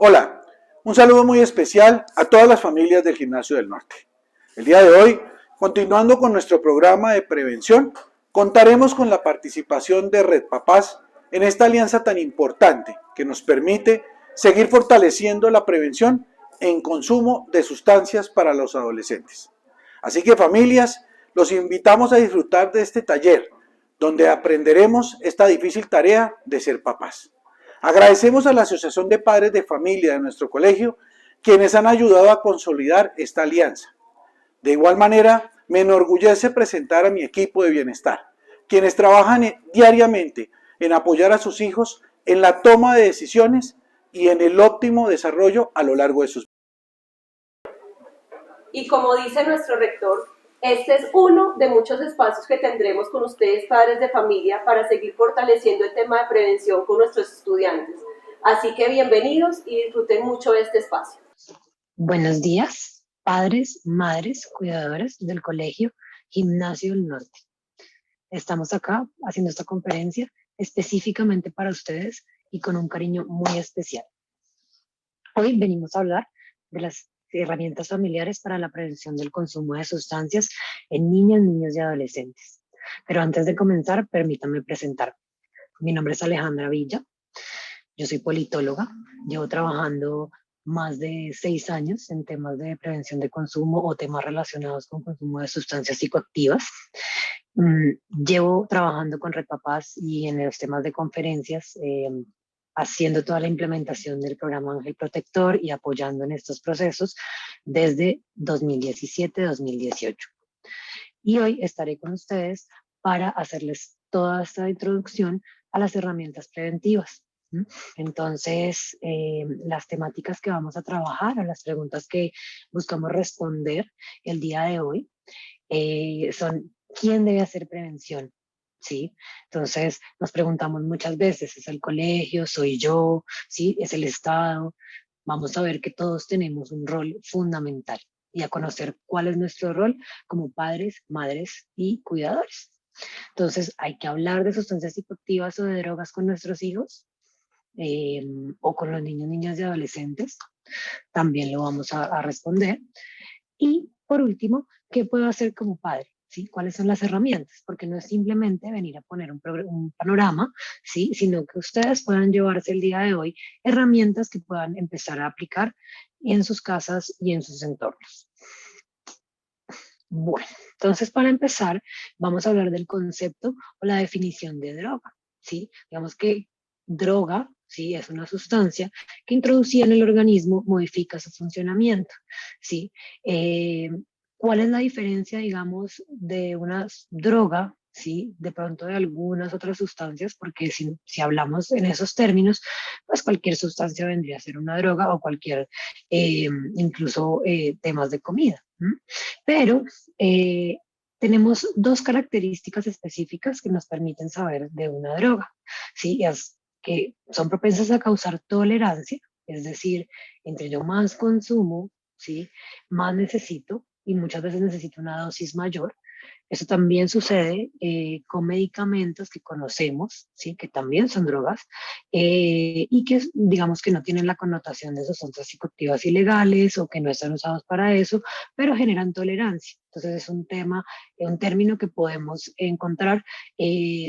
Hola, un saludo muy especial a todas las familias del Gimnasio del Norte. El día de hoy, continuando con nuestro programa de prevención, contaremos con la participación de Red Papás en esta alianza tan importante que nos permite seguir fortaleciendo la prevención en consumo de sustancias para los adolescentes. Así que familias, los invitamos a disfrutar de este taller, donde aprenderemos esta difícil tarea de ser papás. Agradecemos a la Asociación de Padres de Familia de nuestro colegio, quienes han ayudado a consolidar esta alianza. De igual manera, me enorgullece presentar a mi equipo de bienestar, quienes trabajan diariamente en apoyar a sus hijos en la toma de decisiones y en el óptimo desarrollo a lo largo de sus vidas. Y como dice nuestro rector, este es uno de muchos espacios que tendremos con ustedes, padres de familia, para seguir fortaleciendo el tema de prevención con nuestros estudiantes. Así que bienvenidos y disfruten mucho de este espacio. Buenos días, padres, madres, cuidadoras del Colegio Gimnasio del Norte. Estamos acá haciendo esta conferencia específicamente para ustedes y con un cariño muy especial. Hoy venimos a hablar de las herramientas familiares para la prevención del consumo de sustancias en niñas, niños y adolescentes. Pero antes de comenzar, permítanme presentarme. Mi nombre es Alejandra Villa, yo soy politóloga, llevo trabajando más de 6 años en temas de prevención de consumo o temas relacionados con consumo de sustancias psicoactivas. Llevo trabajando con Red Papás y en los temas de conferencias, haciendo toda la implementación del programa Ángel Protector y apoyando en estos procesos desde 2017-2018. Y hoy estaré con ustedes para hacerles toda esta introducción a las herramientas preventivas. Entonces, las temáticas que vamos a trabajar o las preguntas que buscamos responder el día de hoy son: ¿quién debe hacer prevención? ¿Sí? Entonces, nos preguntamos muchas veces, ¿es el colegio? ¿Soy yo? ¿Sí? ¿Es el Estado? Vamos a ver que todos tenemos un rol fundamental y a conocer cuál es nuestro rol como padres, madres y cuidadores. Entonces, hay que hablar de sustancias psicoactivas o de drogas con nuestros hijos, o con los niños, niñas y adolescentes. También lo vamos a responder. Y por último, ¿qué puedo hacer como padre? ¿Sí? ¿Cuáles son las herramientas? Porque no es simplemente venir a poner un panorama, ¿sí? Sino que ustedes puedan llevarse el día de hoy herramientas que puedan empezar a aplicar en sus casas y en sus entornos. Bueno, entonces para empezar, vamos a hablar del concepto o la definición de droga, ¿sí? Digamos que droga, ¿sí? Es una sustancia que introducida en el organismo modifica su funcionamiento, ¿sí? ¿Cuál es la diferencia, digamos, de una droga, ¿sí? De pronto de algunas otras sustancias? Porque si hablamos en esos términos, pues cualquier sustancia vendría a ser una droga o cualquier, incluso temas de comida. Pero tenemos dos características específicas que nos permiten saber de una droga, ¿sí? Es que son propensas a causar tolerancia, es decir, entre yo más consumo, ¿sí? Más necesito, y muchas veces necesito una dosis mayor. Eso también sucede con medicamentos que conocemos, ¿sí? Que también son drogas, y que digamos que no tienen la connotación de sustancias psicoactivas ilegales o que no están usados para eso, pero generan tolerancia. Entonces es un tema, un término que podemos encontrar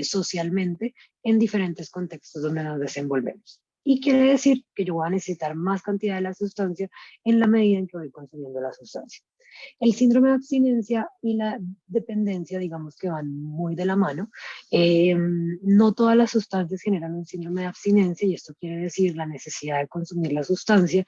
socialmente en diferentes contextos donde nos desenvolvemos. Y quiere decir que yo voy a necesitar más cantidad de la sustancia en la medida en que voy consumiendo la sustancia. El síndrome de abstinencia y la dependencia, digamos que van muy de la mano. No todas las sustancias generan un síndrome de abstinencia, y esto quiere decir la necesidad de consumir la sustancia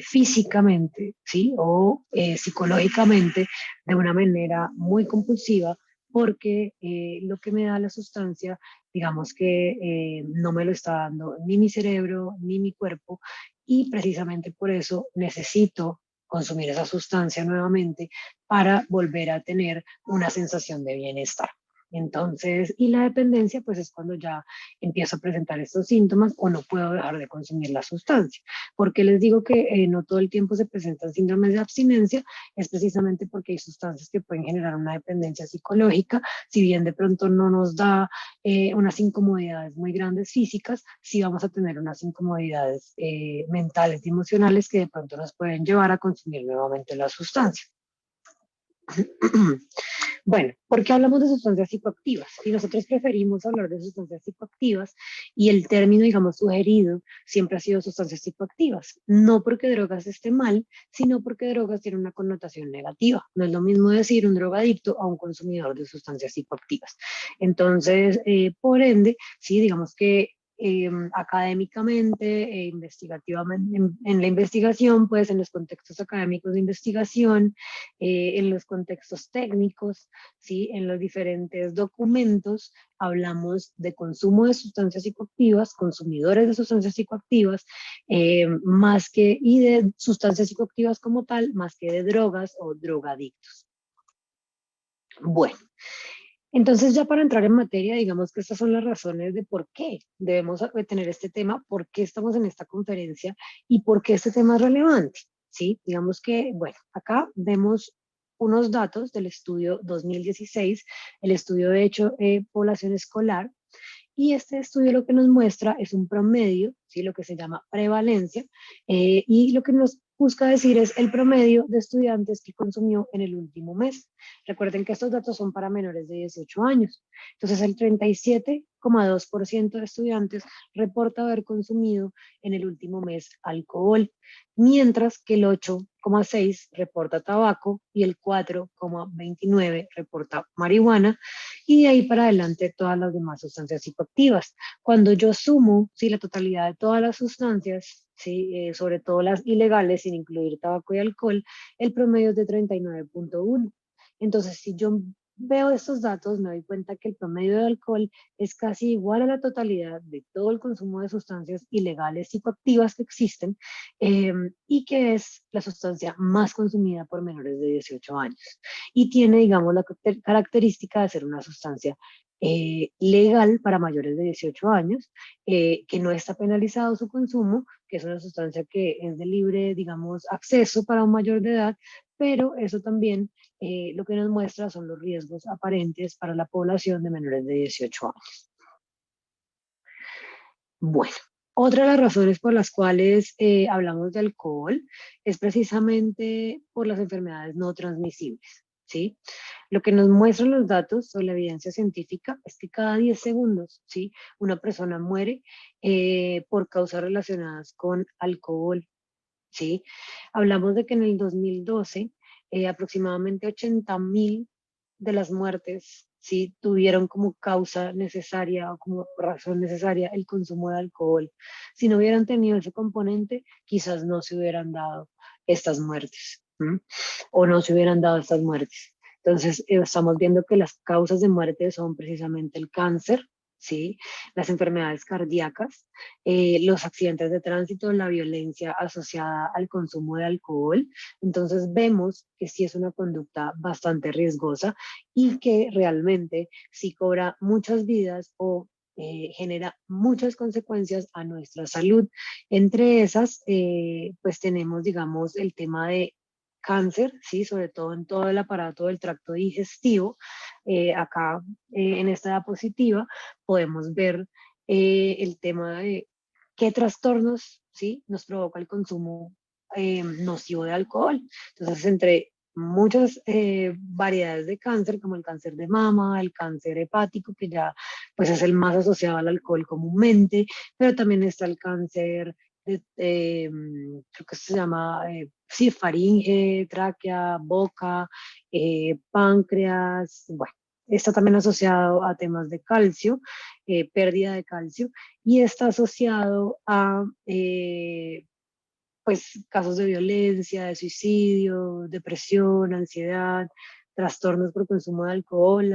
físicamente, ¿sí? O psicológicamente de una manera muy compulsiva, porque lo que me da la sustancia, digamos que no me lo está dando ni mi cerebro ni mi cuerpo, y precisamente por eso necesito consumir esa sustancia nuevamente para volver a tener una sensación de bienestar. Entonces, y la dependencia, pues es cuando ya empiezo a presentar estos síntomas o no puedo dejar de consumir la sustancia. Porque les digo que no todo el tiempo se presentan síndromes de abstinencia, es precisamente porque hay sustancias que pueden generar una dependencia psicológica, si bien de pronto no nos da unas incomodidades muy grandes físicas, sí vamos a tener unas incomodidades mentales y emocionales que de pronto nos pueden llevar a consumir nuevamente la sustancia. Bueno, ¿por qué hablamos de sustancias psicoactivas? Y nosotros preferimos hablar de sustancias psicoactivas y el término, digamos, sugerido siempre ha sido sustancias psicoactivas. No porque drogas esté mal, sino porque drogas tienen una connotación negativa. No es lo mismo decir un drogadicto a un consumidor de sustancias psicoactivas. Entonces, por ende, sí, digamos que académicamente e investigativamente, en la investigación, pues en los contextos académicos de investigación, en los contextos técnicos, ¿sí? En los diferentes documentos, hablamos de consumo de sustancias psicoactivas, consumidores de sustancias psicoactivas, más que, y de sustancias psicoactivas como tal, más que de drogas o drogadictos. Bueno. Entonces, ya para entrar en materia, digamos que estas son las razones de por qué debemos tener este tema, por qué estamos en esta conferencia y por qué este tema es relevante, ¿sí? Digamos que, bueno, acá vemos unos datos del estudio 2016, el estudio de hecho población escolar, y este estudio lo que nos muestra es un promedio, ¿sí? Lo que se llama prevalencia, y lo que nos busca decir es el promedio de estudiantes que consumió en el último mes. Recuerden que estos datos son para menores de 18 años. Entonces, el 37,2% de estudiantes reporta haber consumido en el último mes alcohol, mientras que el 8,6% reporta tabaco y el 4,29% reporta marihuana, y de ahí para adelante todas las demás sustancias psicoactivas. Cuando yo sumo, ¿sí? La totalidad de todas las sustancias, ¿sí? Sobre todo las ilegales, sin incluir tabaco y alcohol, el promedio es de 39,1. Entonces, si yo veo estos datos, me doy cuenta que el promedio de alcohol es casi igual a la totalidad de todo el consumo de sustancias ilegales psicoactivas que existen, y que es la sustancia más consumida por menores de 18 años. Y tiene, digamos, la característica de ser una sustancia legal para mayores de 18 años, que no está penalizado su consumo, que es una sustancia que es de libre, digamos, acceso para un mayor de edad, pero eso también lo que nos muestra son los riesgos aparentes para la población de menores de 18 años. Bueno, otra de las razones por las cuales hablamos de alcohol es precisamente por las enfermedades no transmisibles, ¿sí? Lo que nos muestran los datos o la evidencia científica es que cada 10 segundos, ¿sí? Una persona muere por causas relacionadas con alcohol, ¿sí? Hablamos de que en el 2012 aproximadamente 80.000 de las muertes, ¿sí? Tuvieron como causa necesaria o como razón necesaria el consumo de alcohol. Si no hubieran tenido ese componente, quizás no se hubieran dado estas muertes, ¿m? O no se hubieran dado estas muertes. Entonces, estamos viendo que las causas de muerte son precisamente el cáncer, ¿sí? Las enfermedades cardíacas, los accidentes de tránsito, la violencia asociada al consumo de alcohol. Entonces vemos que sí es una conducta bastante riesgosa y que realmente sí cobra muchas vidas o genera muchas consecuencias a nuestra salud. Entre esas, pues tenemos, digamos, el tema de cáncer, ¿sí? Sobre todo en todo el aparato del tracto digestivo. Acá, en esta diapositiva, podemos ver el tema de qué trastornos, ¿sí? Nos provoca el consumo nocivo de alcohol. Entonces, entre muchas variedades de cáncer, como el cáncer de mama, el cáncer hepático, que ya pues es el más asociado al alcohol comúnmente, pero también está el cáncer creo que se llama, sí, faringe, tráquea, boca, páncreas, bueno, está también asociado a temas de calcio, pérdida de calcio, y está asociado a pues casos de violencia, de suicidio, depresión, ansiedad, trastornos por consumo de alcohol.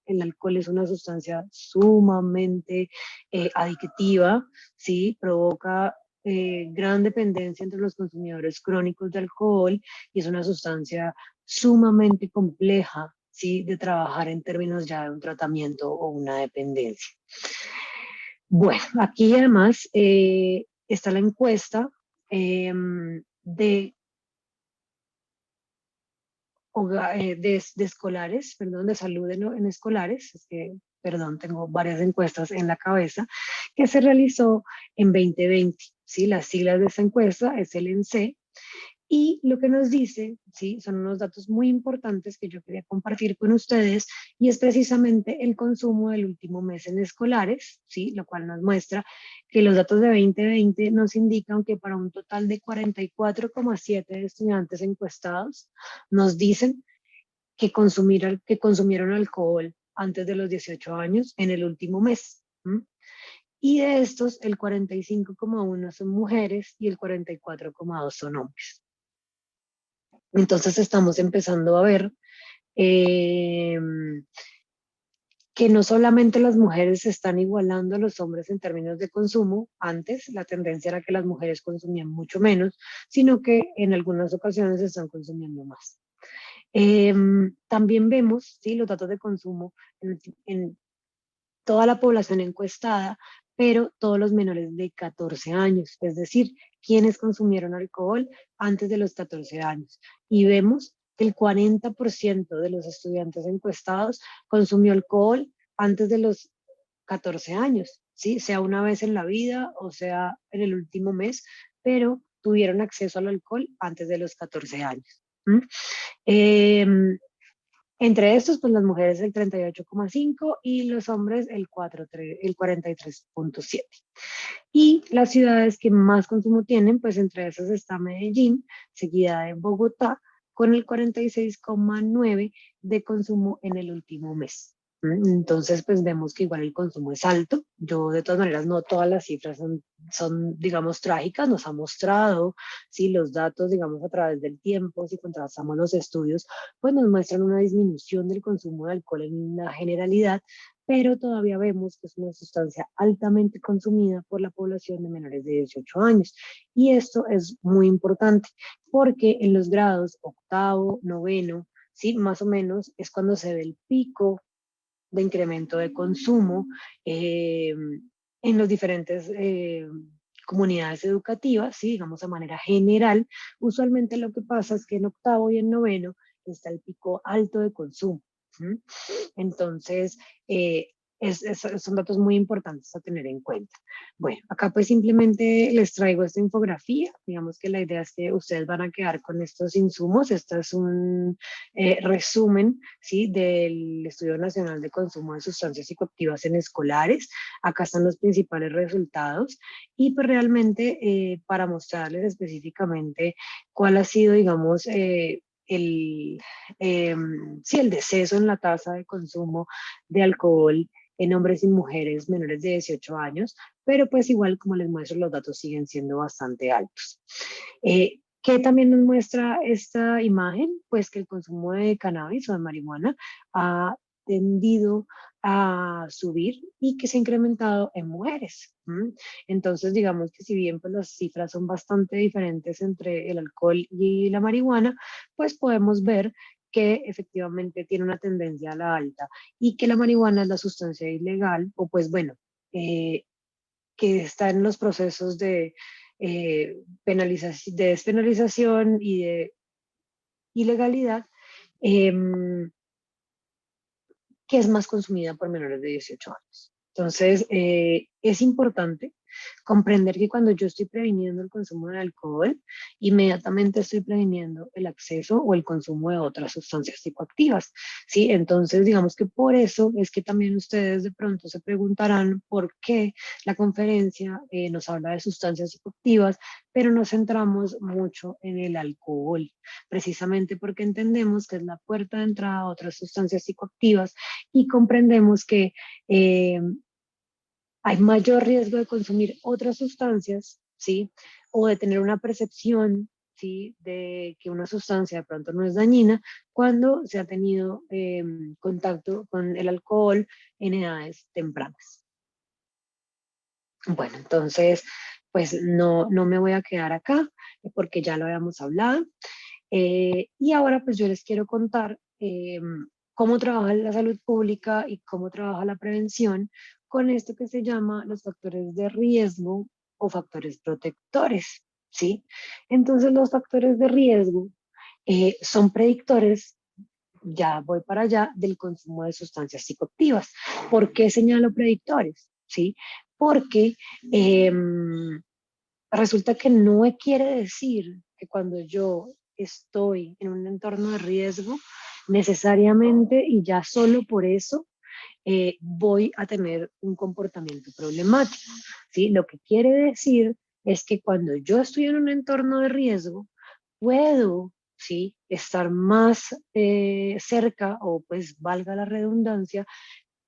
El alcohol es una sustancia sumamente adictiva, ¿sí? Provoca gran dependencia entre los consumidores crónicos de alcohol y es una sustancia sumamente compleja, ¿sí? De trabajar en términos ya de un tratamiento o una dependencia. Bueno, aquí además está la encuesta de, de escolares, perdón, de salud en escolares, es que, perdón, tengo varias encuestas en la cabeza, que se realizó en 2020, ¿sí? Las siglas de esta encuesta es el ENCE, y lo que nos dice, ¿sí? Son unos datos muy importantes que yo quería compartir con ustedes, y es precisamente el consumo del último mes en escolares, ¿sí? Lo cual nos muestra que los datos de 2020 nos indican que para un total de 44,7 estudiantes encuestados, nos dicen que consumieron alcohol antes de los 18 años en el último mes. ¿M? Y de estos, el 45,1 son mujeres y el 44,2 son hombres. Entonces estamos empezando a ver eh, que no solamente las mujeres se están igualando a los hombres en términos de consumo, antes la tendencia era que las mujeres consumían mucho menos, sino que en algunas ocasiones están consumiendo más. También vemos, ¿sí? Los datos de consumo en toda la población encuestada, pero todos los menores de 14 años, es decir, quienes consumieron alcohol antes de los 14 años. Y vemos que el 40% de los estudiantes encuestados consumió alcohol antes de los 14 años, ¿sí? Sea una vez en la vida o sea en el último mes, pero tuvieron acceso al alcohol antes de los 14 años. ¿Mm? Eh, Entre estos, pues las mujeres el 38,5 y los hombres el 43,7. Y las ciudades que más consumo tienen, pues entre esas está Medellín, seguida de Bogotá, con el 46,9 de consumo en el último mes. Entonces, pues vemos que igual el consumo es alto. Yo, de todas maneras, no todas las cifras son, digamos, trágicas. Nos ha mostrado, sí, los datos, digamos, a través del tiempo, si contrastamos los estudios, pues nos muestran una disminución del consumo de alcohol en la generalidad, pero todavía vemos que es una sustancia altamente consumida por la población de menores de 18 años. Y esto es muy importante porque en los grados octavo, noveno, ¿sí? Más o menos es cuando se ve el pico de incremento de consumo en los diferentes comunidades educativas, ¿sí? Digamos de manera general. Usualmente lo que pasa es que en octavo y en noveno está el pico alto de consumo. ¿Sí? Entonces, son datos muy importantes a tener en cuenta. Bueno, acá pues simplemente les traigo esta infografía. Digamos que la idea es que ustedes van a quedar con estos insumos. Este es un resumen, ¿sí? Del Estudio Nacional de Consumo de Sustancias Psicoactivas en Escolares. Acá están los principales resultados y pues realmente para mostrarles específicamente cuál ha sido, digamos, el, sí, el deceso en la tasa de consumo de alcohol en hombres y mujeres menores de 18 años, pero pues igual como les muestro los datos siguen siendo bastante altos. ¿Qué también nos muestra esta imagen? Pues que el consumo de cannabis o de marihuana ha tendido a subir y que se ha incrementado en mujeres. Entonces, digamos que si bien pues, las cifras son bastante diferentes entre el alcohol y la marihuana, pues podemos ver que efectivamente tiene una tendencia a la alta y que la marihuana es la sustancia ilegal, o pues bueno, eh, que está en los procesos de, de despenalización y de ilegalidad, eh, que es más consumida por menores de 18 años. Entonces, es importante comprender que cuando yo estoy previniendo el consumo de alcohol, inmediatamente estoy previniendo el acceso o el consumo de otras sustancias psicoactivas, ¿sí? Entonces, digamos que por eso es que también ustedes de pronto se preguntarán por qué la conferencia nos habla de sustancias psicoactivas, pero nos centramos mucho en el alcohol, precisamente porque entendemos que es la puerta de entrada a otras sustancias psicoactivas y comprendemos que eh, hay mayor riesgo de consumir otras sustancias, ¿sí? O de tener una percepción, ¿sí? De que una sustancia de pronto no es dañina cuando se ha tenido contacto con el alcohol en edades tempranas. Bueno, entonces, pues no me voy a quedar acá porque ya lo habíamos hablado. Y ahora pues yo les quiero contar cómo trabaja la salud pública y cómo trabaja la prevención con esto que se llama los factores de riesgo o factores protectores, ¿sí? Entonces los factores de riesgo son predictores, ya voy para allá, del consumo de sustancias psicoactivas. ¿Por qué señalo predictores? ¿Sí? Porque resulta que no quiere decir que cuando yo estoy en un entorno de riesgo, necesariamente y ya solo por eso voy a tener un comportamiento problemático, ¿sí? Lo que quiere decir es que cuando yo estoy en un entorno de riesgo, puedo, ¿sí? Estar más cerca o pues valga la redundancia,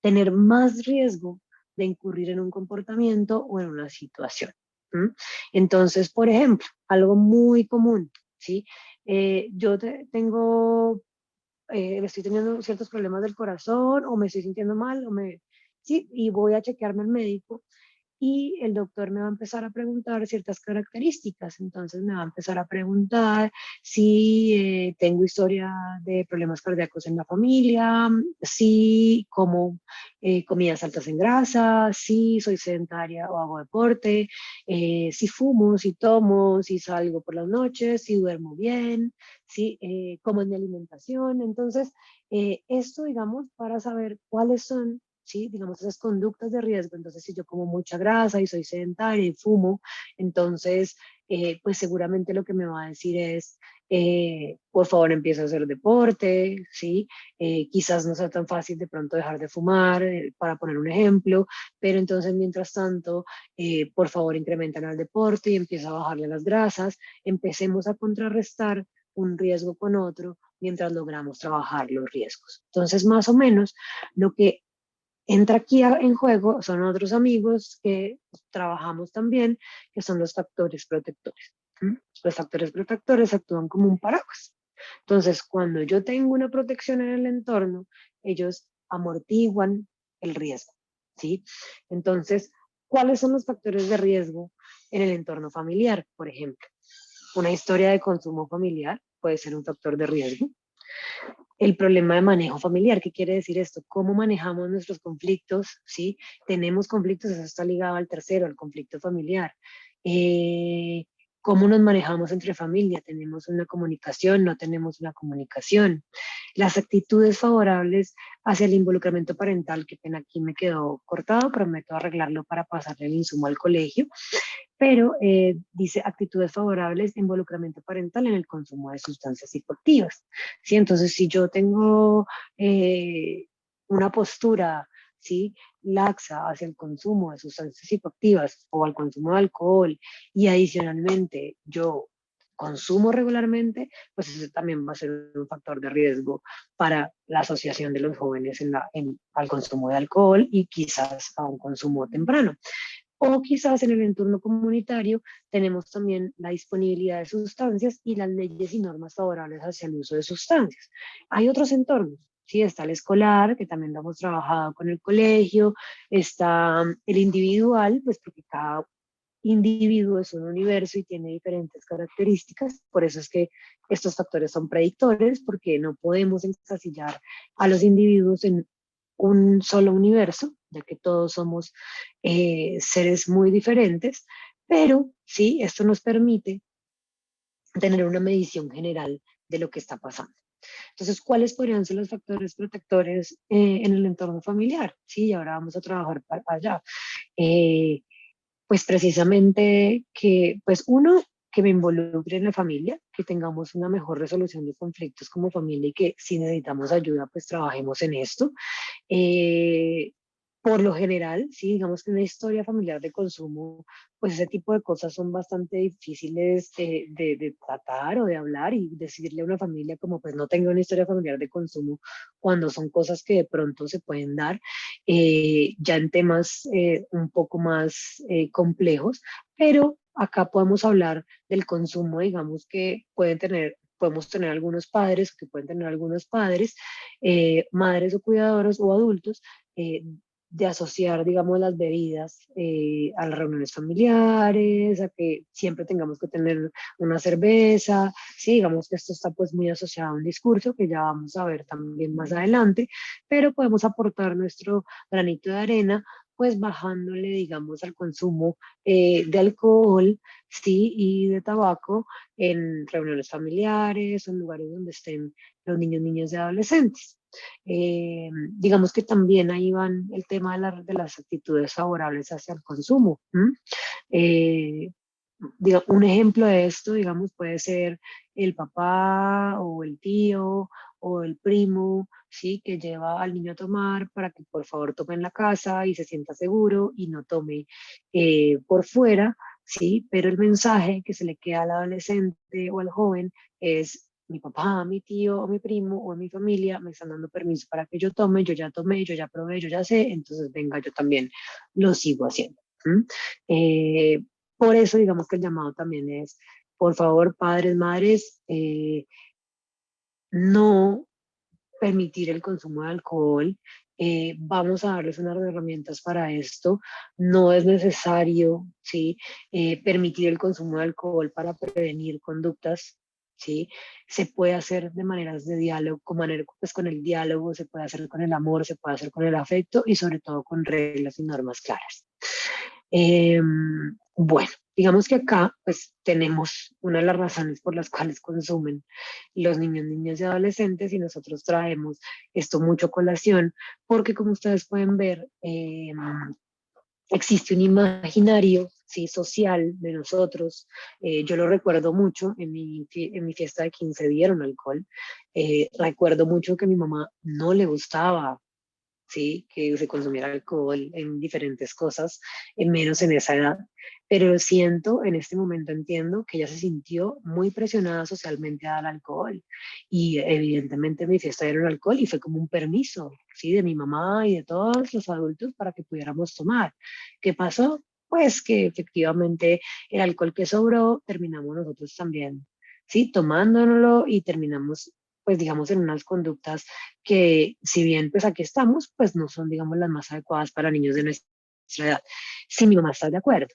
tener más riesgo de incurrir en un comportamiento o en una situación. ¿Mm? Entonces, por ejemplo, algo muy común, ¿sí? Tengo estoy teniendo ciertos problemas del corazón o me estoy sintiendo mal sí, y voy a chequearme al médico y el doctor me va a empezar a preguntar ciertas características. Entonces me va a empezar a preguntar si tengo historia de problemas cardíacos en la familia, si como comidas altas en grasa, si soy sedentaria o hago deporte, si fumo, si tomo, si salgo por las noches, si duermo bien, si cómo es mi alimentación. Entonces, esto, digamos, para saber cuáles son, ¿sí? Digamos, esas conductas de riesgo. Entonces, si yo como mucha grasa y soy sedentaria y fumo, entonces, pues seguramente lo que me va a decir es, por favor, empieza a hacer deporte, ¿sí? Quizás no sea tan fácil de pronto dejar de fumar, para poner un ejemplo, pero entonces, mientras tanto, por favor, incrementan el deporte y empieza a bajarle las grasas, empecemos a contrarrestar un riesgo con otro mientras logramos trabajar los riesgos. Entonces, más o menos, lo que entra aquí en juego son otros amigos que trabajamos también, que son los factores protectores. ¿Mm? Los factores protectores actúan como un paraguas. Entonces, cuando yo tengo una protección en el entorno, ellos amortiguan el riesgo, ¿sí? Entonces, ¿cuáles son los factores de riesgo en el entorno familiar? Por ejemplo, una historia de consumo familiar puede ser un factor de riesgo. El problema de manejo familiar, ¿qué quiere decir esto? ¿Cómo manejamos nuestros conflictos? ¿Sí? Tenemos conflictos, eso está ligado al tercero, al conflicto familiar. Eh, ¿Cómo nos manejamos entre familia? ¿Tenemos una comunicación? ¿No tenemos una comunicación? Las actitudes favorables hacia el involucramiento parental, que pena aquí me quedó cortado, prometo arreglarlo para pasarle el insumo al colegio, pero dice actitudes favorables, involucramiento parental en el consumo de sustancias psicoactivas. ¿Sí? Entonces, si yo tengo una postura, ¿sí? Laxa hacia el consumo de sustancias psicoactivas o al consumo de alcohol y adicionalmente yo consumo regularmente, pues eso también va a ser un factor de riesgo para la asociación de los jóvenes al consumo de alcohol y quizás a un consumo temprano. O quizás en el entorno comunitario tenemos también la disponibilidad de sustancias y las leyes y normas favorables hacia el uso de sustancias. Hay otros entornos, sí, está el escolar, que también lo hemos trabajado con el colegio, está el individual, pues porque cada individuo es un universo y tiene diferentes características, por eso es que estos factores son predictores, porque no podemos encasillar a los individuos en un solo universo, ya que todos somos seres muy diferentes, pero sí, esto nos permite tener una medición general de lo que está pasando. Entonces, ¿cuáles podrían ser los factores protectores en el entorno familiar? Sí, ahora vamos a trabajar para allá. Eh, pues precisamente que, pues uno, que me involucre en la familia, que tengamos una mejor resolución de conflictos como familia y que si necesitamos ayuda, pues trabajemos en esto. Eh, por lo general, sí, digamos que una historia familiar de consumo, pues ese tipo de cosas son bastante difíciles de tratar o de hablar y decirle a una familia como pues no tengo una historia familiar de consumo cuando son cosas que de pronto se pueden dar ya en temas un poco más complejos, pero acá podemos hablar del consumo, digamos que podemos tener algunos padres, que pueden tener algunos padres, madres o cuidadores o adultos, eh, de asociar, digamos, las bebidas a las reuniones familiares, a que siempre tengamos que tener una cerveza, sí, digamos que esto está pues muy asociado a un discurso que ya vamos a ver también más adelante, pero podemos aportar nuestro granito de arena pues bajándole, digamos, al consumo de alcohol, sí, y de tabaco en reuniones familiares o en lugares donde estén los niños, niñas y adolescentes. Digamos que también ahí van el tema de las actitudes favorables hacia el consumo. Eh, un ejemplo de esto, digamos, puede ser el papá o el tío o el primo, ¿sí? Que lleva al niño a tomar para que por favor tome en la casa y se sienta seguro y no tome por fuera, ¿sí? Pero el mensaje que se le queda al adolescente o al joven es: mi papá, mi tío o mi primo o mi familia me están dando permiso para que yo tome, yo ya tomé, yo ya probé, yo ya sé, entonces venga, yo también lo sigo haciendo. Eh, por eso, digamos que el llamado también es, por favor, padres, madres, no permitir el consumo de alcohol. Vamos a darles unas herramientas para esto. No es necesario, ¿sí? Permitir el consumo de alcohol para prevenir conductas, ¿sí? Se puede hacer de maneras de diálogo, pues con el diálogo, se puede hacer con el amor, se puede hacer con el afecto y sobre todo con reglas y normas claras. Eh, bueno, digamos que acá pues tenemos una de las razones por las cuales consumen los niños, niñas y adolescentes, y nosotros traemos esto mucho a colación porque, como ustedes pueden ver, existe un imaginario, sí, social de nosotros. Yo lo recuerdo mucho, en mi fiesta de 15 dieron alcohol. Recuerdo mucho que a mi mamá no le gustaba, ¿sí? Que se consumiera alcohol en diferentes cosas, menos en esa edad. Pero siento, en este momento entiendo que ella se sintió muy presionada socialmente a dar alcohol. Y evidentemente mi fiesta era un alcohol y fue como un permiso, ¿sí? De mi mamá y de todos los adultos para que pudiéramos tomar. ¿Qué pasó? Pues que efectivamente el alcohol que sobró terminamos nosotros también, ¿sí? Tomándonoslo y terminamos pues digamos en unas conductas que si bien pues aquí estamos, pues no son digamos las más adecuadas para niños de nuestra edad. Si mi mamá está de acuerdo.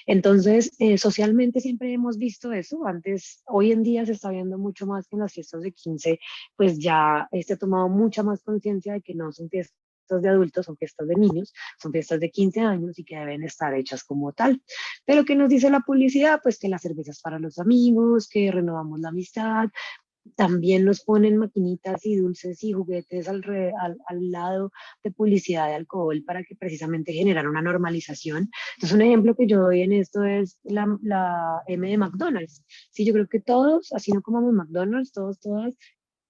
Entonces, socialmente siempre hemos visto eso. Antes, hoy en día se está viendo mucho más que en las fiestas de 15, pues ya se ha tomado mucha más conciencia de que no son fiestas de adultos, son fiestas de niños, son fiestas de 15 años y que deben estar hechas como tal. Pero ¿qué nos dice la publicidad? Pues que las cervezas para los amigos, que renovamos la amistad. También nos ponen maquinitas y dulces y juguetes al lado de publicidad de alcohol para que precisamente generar una normalización. Entonces, un ejemplo que yo doy en esto es la M de McDonald's. Sí, yo creo que todos, así no comamos McDonald's, todas,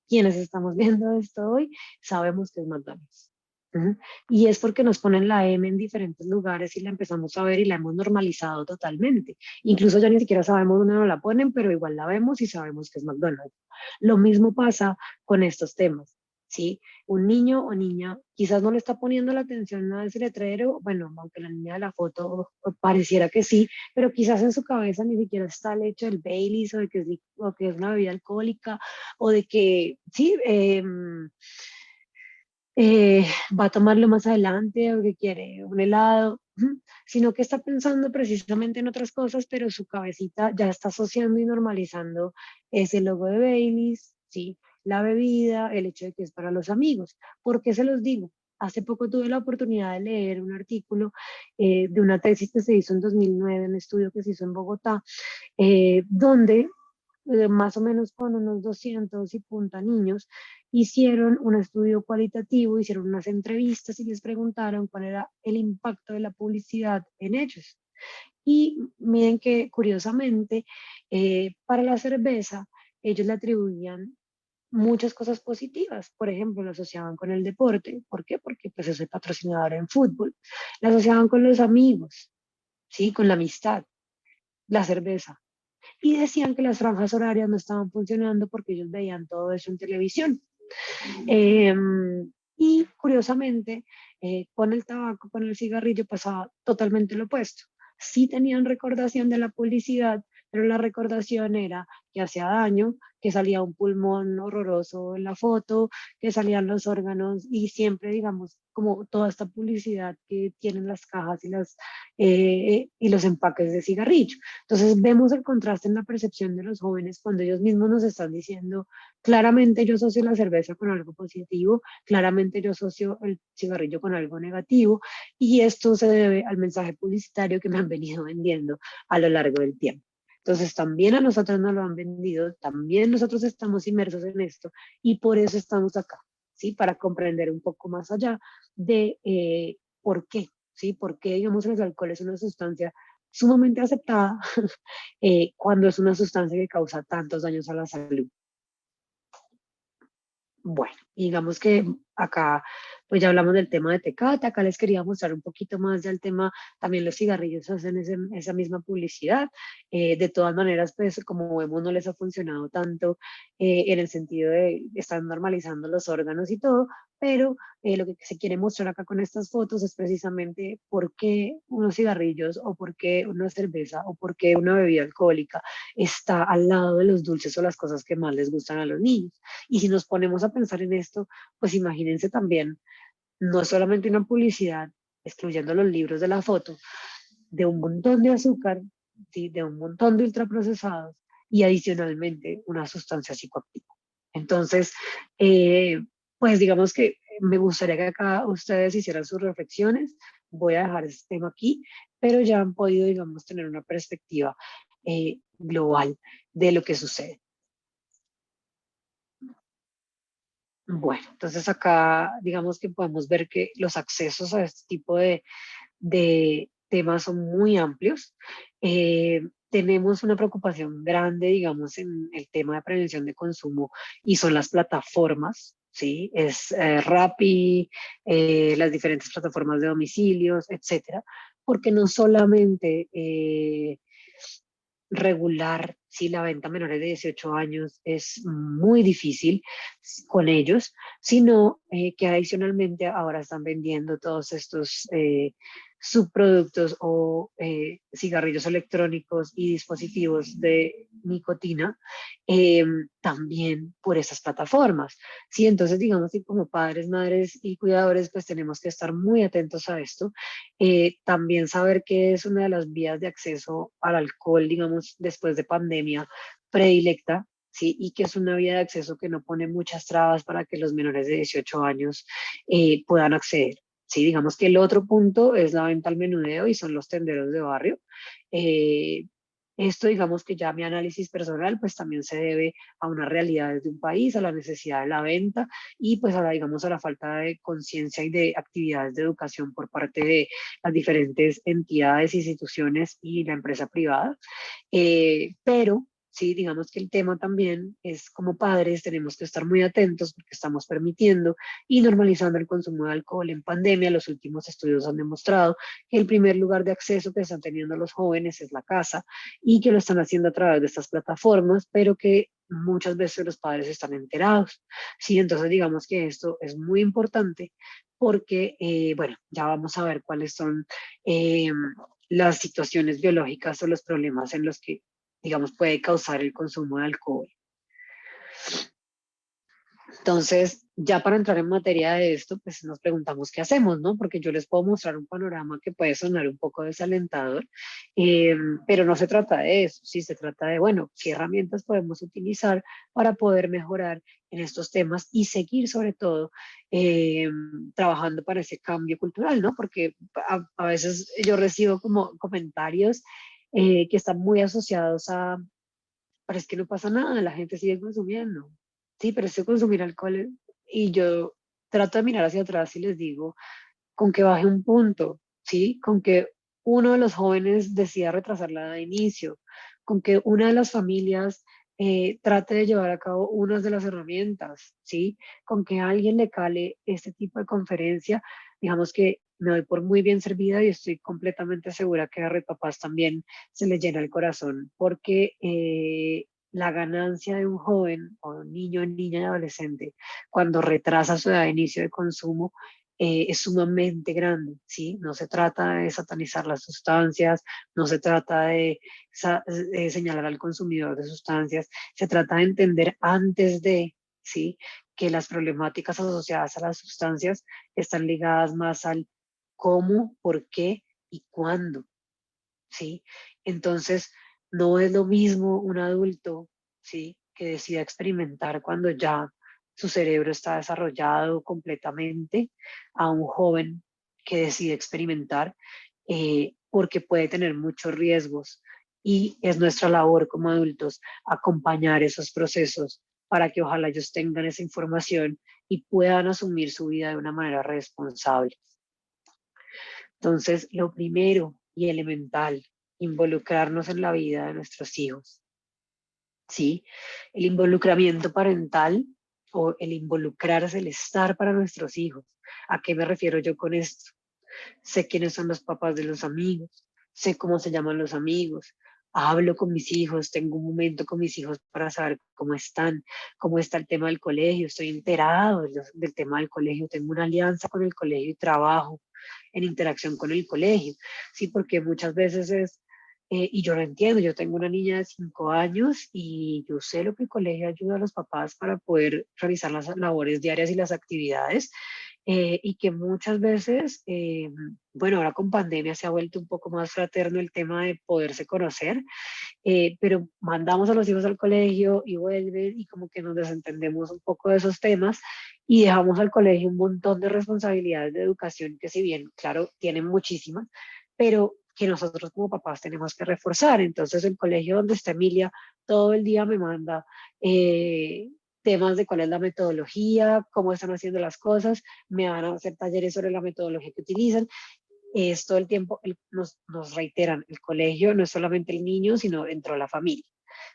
quienes estamos viendo esto hoy, sabemos que es McDonald's. Ujú. Y es porque nos ponen la M en diferentes lugares y la empezamos a ver y la hemos normalizado totalmente. Incluso ya ni siquiera sabemos dónde nos la ponen, pero igual la vemos y sabemos que es McDonald's. Lo mismo pasa con estos temas, ¿sí? Un niño o niña quizás no le está poniendo la atención a ese letrero, bueno, aunque la niña de la foto pareciera que sí, pero quizás en su cabeza ni siquiera está el hecho del Baileys o que es una bebida alcohólica o de que, sí, va a tomarlo más adelante o que quiere un helado, sino que está pensando precisamente en otras cosas, pero su cabecita ya está asociando y normalizando ese logo de Baileys, ¿sí? La bebida, el hecho de que es para los amigos. ¿Por qué se los digo? Hace poco tuve la oportunidad de leer un artículo de una tesis que se hizo en 2009, un estudio que se hizo en Bogotá, donde más o menos con unos 200 y punta niños, hicieron un estudio cualitativo, hicieron unas entrevistas y les preguntaron cuál era el impacto de la publicidad en ellos. Y miren que curiosamente, para la cerveza, ellos le atribuían muchas cosas positivas. Por ejemplo, lo asociaban con el deporte. ¿Por qué? Porque pues yo soy patrocinadora en fútbol. La asociaban con los amigos, ¿sí? Con la amistad, la cerveza, y decían que las franjas horarias no estaban funcionando porque ellos veían todo eso en televisión. Eh, y curiosamente, con el tabaco, con el cigarrillo pasaba totalmente lo opuesto. Sí tenían recordación de la publicidad, pero la recordación era que hacía daño, que salía un pulmón horroroso en la foto, que salían los órganos y siempre, digamos, como toda esta publicidad que tienen las cajas y los empaques de cigarrillo. Entonces vemos el contraste en la percepción de los jóvenes cuando ellos mismos nos están diciendo, claramente yo asocio la cerveza con algo positivo, claramente yo asocio el cigarrillo con algo negativo, y esto se debe al mensaje publicitario que me han venido vendiendo a lo largo del tiempo. Entonces también a nosotros nos lo han vendido, también nosotros estamos inmersos en esto y por eso estamos acá, ¿sí? Para comprender un poco más allá de por qué, ¿sí? Por qué, digamos, el alcohol es una sustancia sumamente aceptada cuando es una sustancia que causa tantos daños a la salud. Bueno, digamos que acá pues ya hablamos del tema de Tecate, acá les quería mostrar un poquito más del tema, también los cigarrillos hacen esa misma publicidad, de todas maneras pues como vemos no les ha funcionado tanto en el sentido de estar normalizando los órganos y todo, pero lo que se quiere mostrar acá con estas fotos es precisamente por qué unos cigarrillos o por qué una cerveza o por qué una bebida alcohólica está al lado de los dulces o las cosas que más les gustan a los niños. Y si nos ponemos a pensar en esto, pues imagínense también, no solamente una publicidad, excluyendo los libros de la foto, de un montón de azúcar, ¿sí? De un montón de ultraprocesados y adicionalmente una sustancia psicoactiva. Entonces, pues digamos que me gustaría que acá ustedes hicieran sus reflexiones. Voy a dejar este tema aquí, pero ya han podido, digamos, tener una perspectiva global de lo que sucede. Bueno, entonces acá digamos que podemos ver que los accesos a este tipo de temas son muy amplios. Tenemos una preocupación grande, digamos, en el tema de prevención de consumo y son las plataformas, ¿sí? Es Rappi, las diferentes plataformas de domicilios, etcétera, porque no solamente regular si la venta a menores de 18 años es muy difícil con ellos, sino que adicionalmente ahora están vendiendo todos estos subproductos o cigarrillos electrónicos y dispositivos de nicotina eh, también por esas plataformas. Sí, entonces digamos que como padres, madres y cuidadores pues tenemos que estar muy atentos a esto. También saber que es una de las vías de acceso al alcohol, digamos, después de pandemia predilecta, ¿sí? Y que es una vía de acceso que no pone muchas trabas para que los menores de 18 años puedan acceder. Sí, digamos que el otro punto es la venta al menudeo y son los tenderos de barrio. Eh, Esto, digamos que ya mi análisis personal, pues también se debe a unas realidades de un país, a la necesidad de la venta y pues a la, digamos, a la falta de conciencia y de actividades de educación por parte de las diferentes entidades, instituciones y la empresa privada. Pero sí, digamos que el tema también es como padres tenemos que estar muy atentos porque estamos permitiendo y normalizando el consumo de alcohol en pandemia. Los últimos estudios han demostrado que el primer lugar de acceso que están teniendo los jóvenes es la casa y que lo están haciendo a través de estas plataformas, pero que muchas veces los padres están enterados. Sí, entonces digamos que esto es muy importante porque, bueno, ya vamos a ver cuáles son eh, las situaciones biológicas o los problemas en los que, digamos, puede causar el consumo de alcohol. Entonces, ya para entrar en materia de esto, pues nos preguntamos qué hacemos, ¿no? Porque yo les puedo mostrar un panorama que puede sonar un poco desalentador, pero no se trata de eso, sí se trata de, bueno, qué herramientas podemos utilizar para poder mejorar en estos temas y seguir sobre todo trabajando para ese cambio cultural, ¿no? Porque a veces yo recibo como comentarios que están muy asociados a, pero es que no pasa nada, la gente sigue consumiendo. Sí, pero es que consumir alcohol, y yo trato de mirar hacia atrás y les digo, con que baje un punto, ¿sí? Con que uno de los jóvenes decida retrasar la edad de inicio, con que una de las familias trate de llevar a cabo unas de las herramientas, ¿sí? Con que a alguien le cale este tipo de conferencia, digamos que me doy por muy bien servida y estoy completamente segura que a Red Papás también se le llena el corazón, porque la ganancia de un joven o un niño, niña y adolescente cuando retrasa su edad de inicio de consumo es sumamente grande, ¿sí? No se trata de satanizar las sustancias, no se trata de señalar al consumidor de sustancias, se trata de entender antes de, ¿sí? Que las problemáticas asociadas a las sustancias están ligadas más al cómo, por qué y cuándo, ¿sí? Entonces, no es lo mismo un adulto, ¿sí? Que decida experimentar cuando ya su cerebro está desarrollado completamente, a un joven que decide experimentar, porque puede tener muchos riesgos y es nuestra labor como adultos acompañar esos procesos para que ojalá ellos tengan esa información y puedan asumir su vida de una manera responsable. Entonces, lo primero y elemental, involucrarnos en la vida de nuestros hijos, ¿sí? El involucramiento parental o el involucrarse, el estar para nuestros hijos. ¿A qué me refiero yo con esto? Sé quiénes son los papás de los amigos, sé cómo se llaman los amigos, hablo con mis hijos, tengo un momento con mis hijos para saber cómo están, cómo está el tema del colegio, estoy enterado del tema del colegio, tengo una alianza con el colegio y trabajo en interacción con el colegio, sí, porque muchas veces es, y yo lo entiendo, yo tengo una niña de 5 años y yo sé lo que el colegio ayuda a los papás para poder realizar las labores diarias y las actividades, y que muchas veces, bueno, ahora con pandemia se ha vuelto un poco más fraterno el tema de poderse conocer, pero mandamos a los hijos al colegio y vuelven y como que nos desentendemos un poco de esos temas y dejamos al colegio un montón de responsabilidades de educación que si bien, claro, tienen muchísimas, pero que nosotros como papás tenemos que reforzar. Entonces el colegio donde está Emilia todo el día me manda temas de cuál es la metodología, cómo están haciendo las cosas, me van a hacer talleres sobre la metodología que utilizan, es todo el tiempo, nos reiteran, el colegio no es solamente el niño, sino dentro de la familia.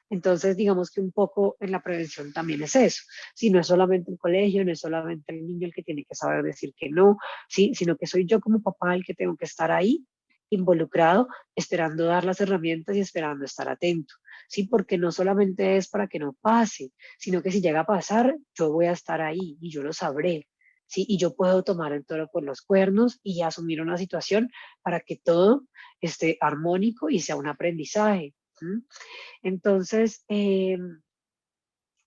Entonces, digamos que un poco en la prevención también es eso. Si no es solamente el colegio, no es solamente el niño el que tiene que saber decir que no, ¿sí? Sino que soy yo como papá el que tengo que estar ahí, involucrado, esperando dar las herramientas y esperando estar atento, ¿sí? Porque no solamente es para que no pase, sino que si llega a pasar, yo voy a estar ahí y yo lo sabré, ¿sí? Y yo puedo tomar el toro por los cuernos y asumir una situación para que todo esté armónico y sea un aprendizaje. ¿Sí? Entonces,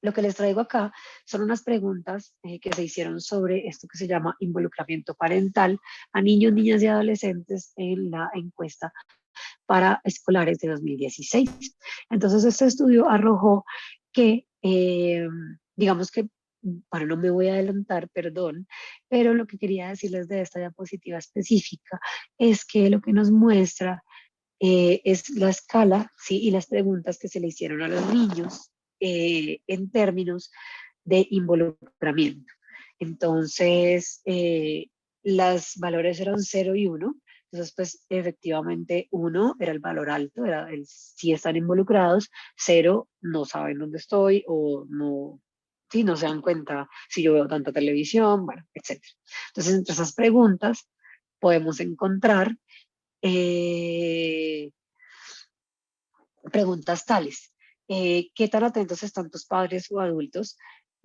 lo que les traigo acá son unas preguntas que se hicieron sobre esto que se llama involucramiento parental a niños, niñas y adolescentes en la encuesta para escolares de 2016. Entonces, este estudio arrojó que, digamos que, bueno, no me voy a adelantar, perdón, pero lo que quería decirles de esta diapositiva específica es que lo que nos muestra es la escala, ¿sí? Y las preguntas que se le hicieron a los niños en términos de involucramiento. Entonces, los valores eran 0 y 1. Entonces, pues efectivamente 1 era el valor alto, era el si están involucrados, 0 no saben dónde estoy o no, sí, no se dan cuenta si yo veo tanta televisión, bueno, etc. Entonces, entre esas preguntas podemos encontrar eh, preguntas tales. ¿Qué tan atentos están tus padres o adultos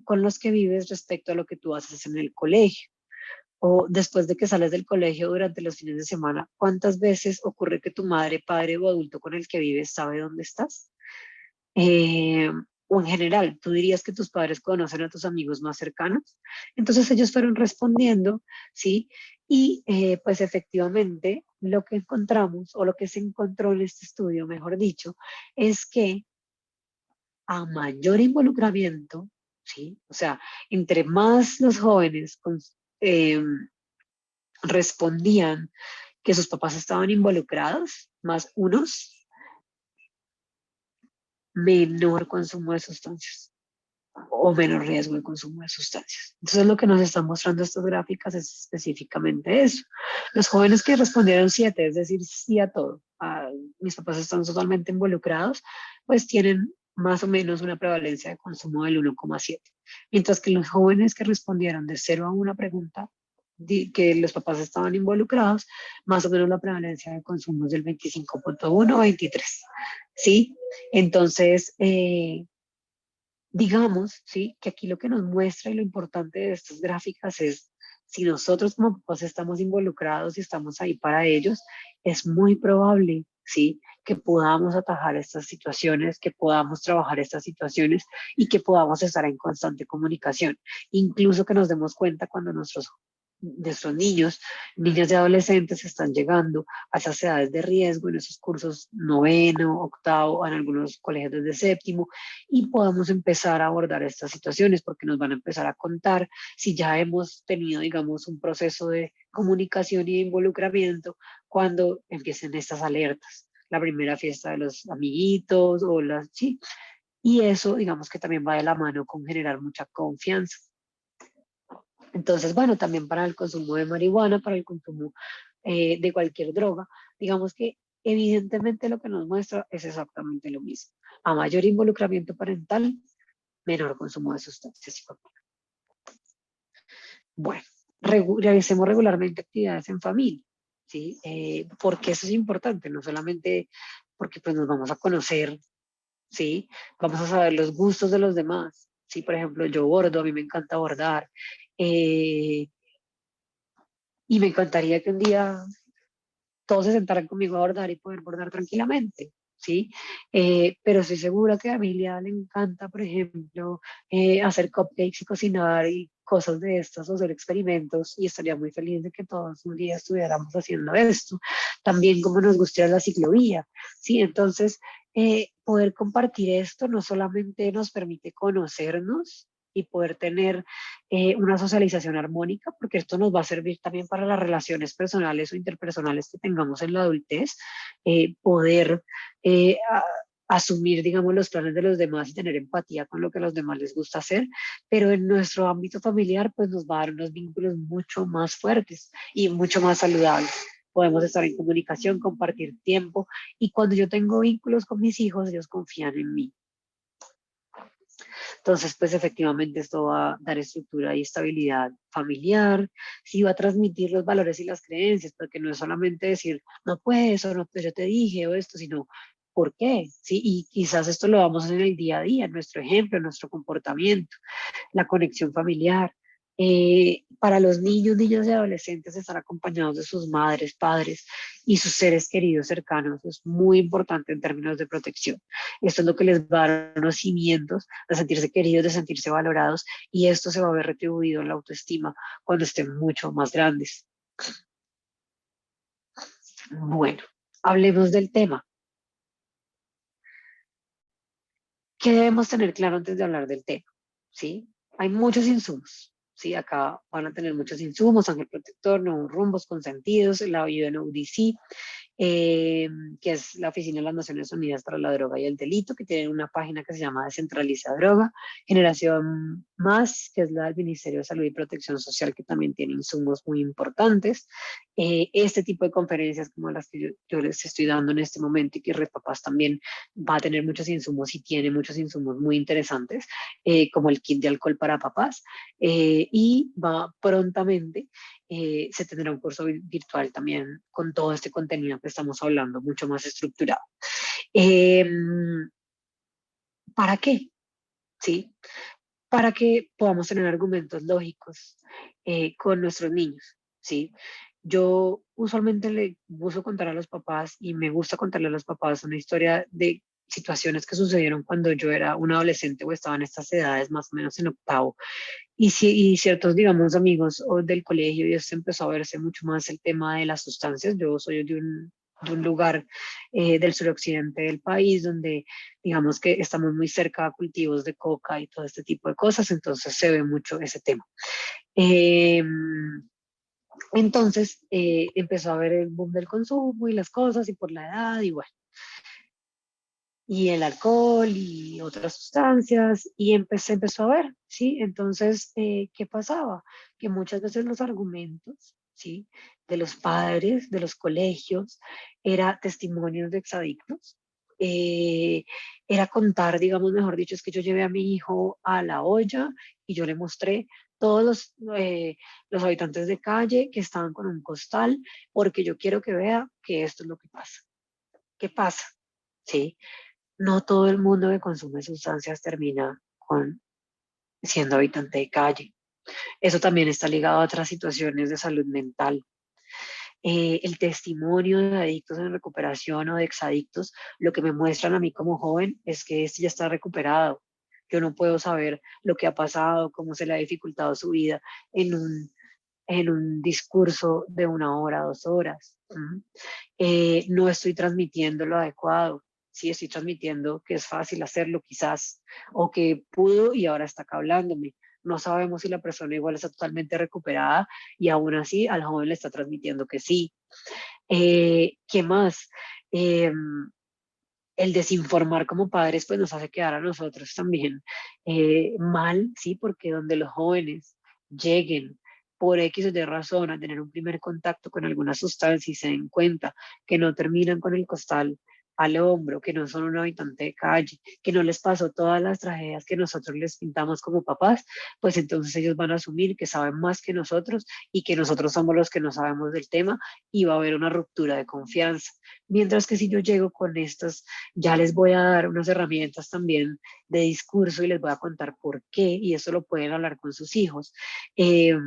con los que vives respecto a lo que tú haces en el colegio? O después de que sales del colegio durante los fines de semana, ¿cuántas veces ocurre que tu madre, padre o adulto con el que vives sabe dónde estás? Eh, o en general, ¿tú dirías que tus padres conocen a tus amigos más cercanos? Entonces ellos fueron respondiendo, ¿sí? Y pues efectivamente lo que encontramos, o lo que se encontró en este estudio, mejor dicho, es que a mayor involucramiento, ¿sí? O sea, entre más los jóvenes eh, respondían que sus papás estaban involucrados, más unos, menor consumo de sustancias o menos riesgo de consumo de sustancias. Entonces lo que nos están mostrando estas gráficas es específicamente eso. Los jóvenes que respondieron 7, es decir, sí a todo, mis papás están totalmente involucrados, pues tienen más o menos una prevalencia de consumo del 1,7. Mientras que los jóvenes que respondieron de 0 a una pregunta, que los papás estaban involucrados, más o menos la prevalencia de consumo es del 25,1 a 23. ¿Sí? Entonces, digamos, ¿sí? Que aquí lo que nos muestra y lo importante de estas gráficas es, Si nosotros como papás estamos involucrados y estamos ahí para ellos, es muy probable, ¿sí?, que podamos atajar estas situaciones, que podamos trabajar estas situaciones y que podamos estar en constante comunicación. Incluso que nos demos cuenta cuando nuestros niños, niñas y adolescentes están llegando a esas edades de riesgo en esos cursos noveno, octavo, en algunos colegios desde séptimo, y podamos empezar a abordar estas situaciones porque nos van a empezar a contar si ya hemos tenido, digamos, un proceso de comunicación y de involucramiento cuando empiecen estas alertas. La primera fiesta de los amiguitos o las, sí, y eso, digamos que también va de la mano con generar mucha confianza. Entonces, bueno, también para el consumo de marihuana, para el consumo de cualquier droga, digamos que evidentemente lo que nos muestra es exactamente lo mismo. A mayor involucramiento parental, menor consumo de sustancias psicoactivas. Bueno, realicemos regularmente actividades en familia, ¿sí? Porque eso es importante, no solamente porque pues nos vamos a conocer, ¿sí? Vamos a saber los gustos de los demás, ¿sí? Por ejemplo, yo bordo, a mí me encanta bordar, eh, y me encantaría que un día todos se sentaran conmigo a bordar y poder bordar tranquilamente, ¿sí? Pero estoy segura que a Emilia le encanta, por ejemplo, hacer cupcakes y cocinar y cosas de estas, o hacer experimentos, y estaría muy feliz de que todos un día estuviéramos haciendo esto. También como nos gusta la ciclovía, ¿sí? Entonces, poder compartir esto no solamente nos permite conocernos y poder tener una socialización armónica, porque esto nos va a servir también para las relaciones personales o interpersonales que tengamos en la adultez, poder asumir, digamos, los planes de los demás y tener empatía con lo que a los demás les gusta hacer, pero en nuestro ámbito familiar, pues nos va a dar unos vínculos mucho más fuertes y mucho más saludables. Podemos estar en comunicación, compartir tiempo, y cuando yo tengo vínculos con mis hijos, ellos confían en mí. Entonces, pues efectivamente esto va a dar estructura y estabilidad familiar, sí va a transmitir los valores y las creencias, porque no es solamente decir, no puedes, o no, pues yo te dije, o esto, sino, ¿por qué? Sí, y quizás esto lo vamos a hacer en el día a día, en nuestro ejemplo, en nuestro comportamiento, la conexión familiar. Para los niños, niñas y adolescentes, estar acompañados de sus madres, padres y sus seres queridos cercanos es muy importante en términos de protección. Esto es lo que les va a dar unos cimientos de sentirse queridos, de sentirse valorados, y esto se va a ver retribuido en la autoestima cuando estén mucho más grandes. Bueno, hablemos del tema. ¿Qué debemos tener claro antes de hablar del tema? ¿Sí? Hay muchos insumos. ¿Sí? Acá van a tener muchos insumos: ángel protector, nuevos rumbos consentidos, la UNODC, eh, que es la Oficina de las Naciones Unidas para la Droga y el Delito, que tiene una página que se llama Descentraliza Droga, Generación Más, que es la del Ministerio de Salud y Protección Social, que también tiene insumos muy importantes. Este tipo de conferencias como las que yo les estoy dando en este momento, y que Red Papás también va a tener muchos insumos y tiene muchos insumos muy interesantes, como el kit de alcohol para papás, y va prontamente, se tendrá un curso virtual también con todo este contenido que estamos hablando, mucho más estructurado. Eh, ¿Para qué? ¿Sí? Para que podamos tener argumentos lógicos con nuestros niños, ¿sí? Yo usualmente le gusto contar a los papás, y me gusta contarle a los papás una historia de situaciones que sucedieron cuando yo era un adolescente o estaba en estas edades, más o menos en octavo, y ciertos, digamos, amigos del colegio, y esto empezó a verse mucho más el tema de las sustancias. Yo soy de un lugar del suroccidente del país donde, digamos, que estamos muy cerca de cultivos de coca y todo este tipo de cosas, entonces se ve mucho ese tema. Eh, entonces empezó a ver el boom del consumo y las cosas, y por la edad, y bueno, y el alcohol y otras sustancias, y empezó a ver, ¿sí? Entonces, ¿qué pasaba? Que muchas veces los argumentos, ¿sí?, de los padres, de los colegios, era testimonios de exadictos, eh, era contar, digamos, mejor dicho, es que yo llevé a mi hijo a la olla y yo le mostré todos los habitantes de calle que estaban con un costal, porque yo quiero que vea que esto es lo que pasa. ¿Qué pasa? ¿Sí? No todo el mundo que consume sustancias termina siendo habitante de calle, Eso también está ligado a otras situaciones de salud mental. El testimonio de adictos en recuperación o de exadictos, lo que me muestran a mí como joven es que este ya está recuperado. Yo no puedo saber lo que ha pasado, cómo se le ha dificultado su vida en un discurso de 1 hora, 2 horas. No estoy transmitiendo lo adecuado. Sí, estoy transmitiendo que es fácil hacerlo quizás, o que pudo y ahora está acá hablándome. No sabemos si la persona igual está totalmente recuperada y aún así al joven le está transmitiendo que sí. ¿Qué más? El desinformar como padres pues nos hace quedar a nosotros también mal, ¿sí? Porque donde los jóvenes lleguen por X o Y razón a tener un primer contacto con alguna sustancia y se den cuenta que no terminan con el costal al hombro, que no son un habitante de calle, que no les pasó todas las tragedias que nosotros les pintamos como papás, pues entonces ellos van a asumir que saben más que nosotros y que nosotros somos los que no sabemos del tema y va a haber una ruptura de confianza. Mientras que si yo llego con estas, ya les voy a dar unas herramientas también de discurso y les voy a contar por qué, y eso lo pueden hablar con sus hijos. Eh,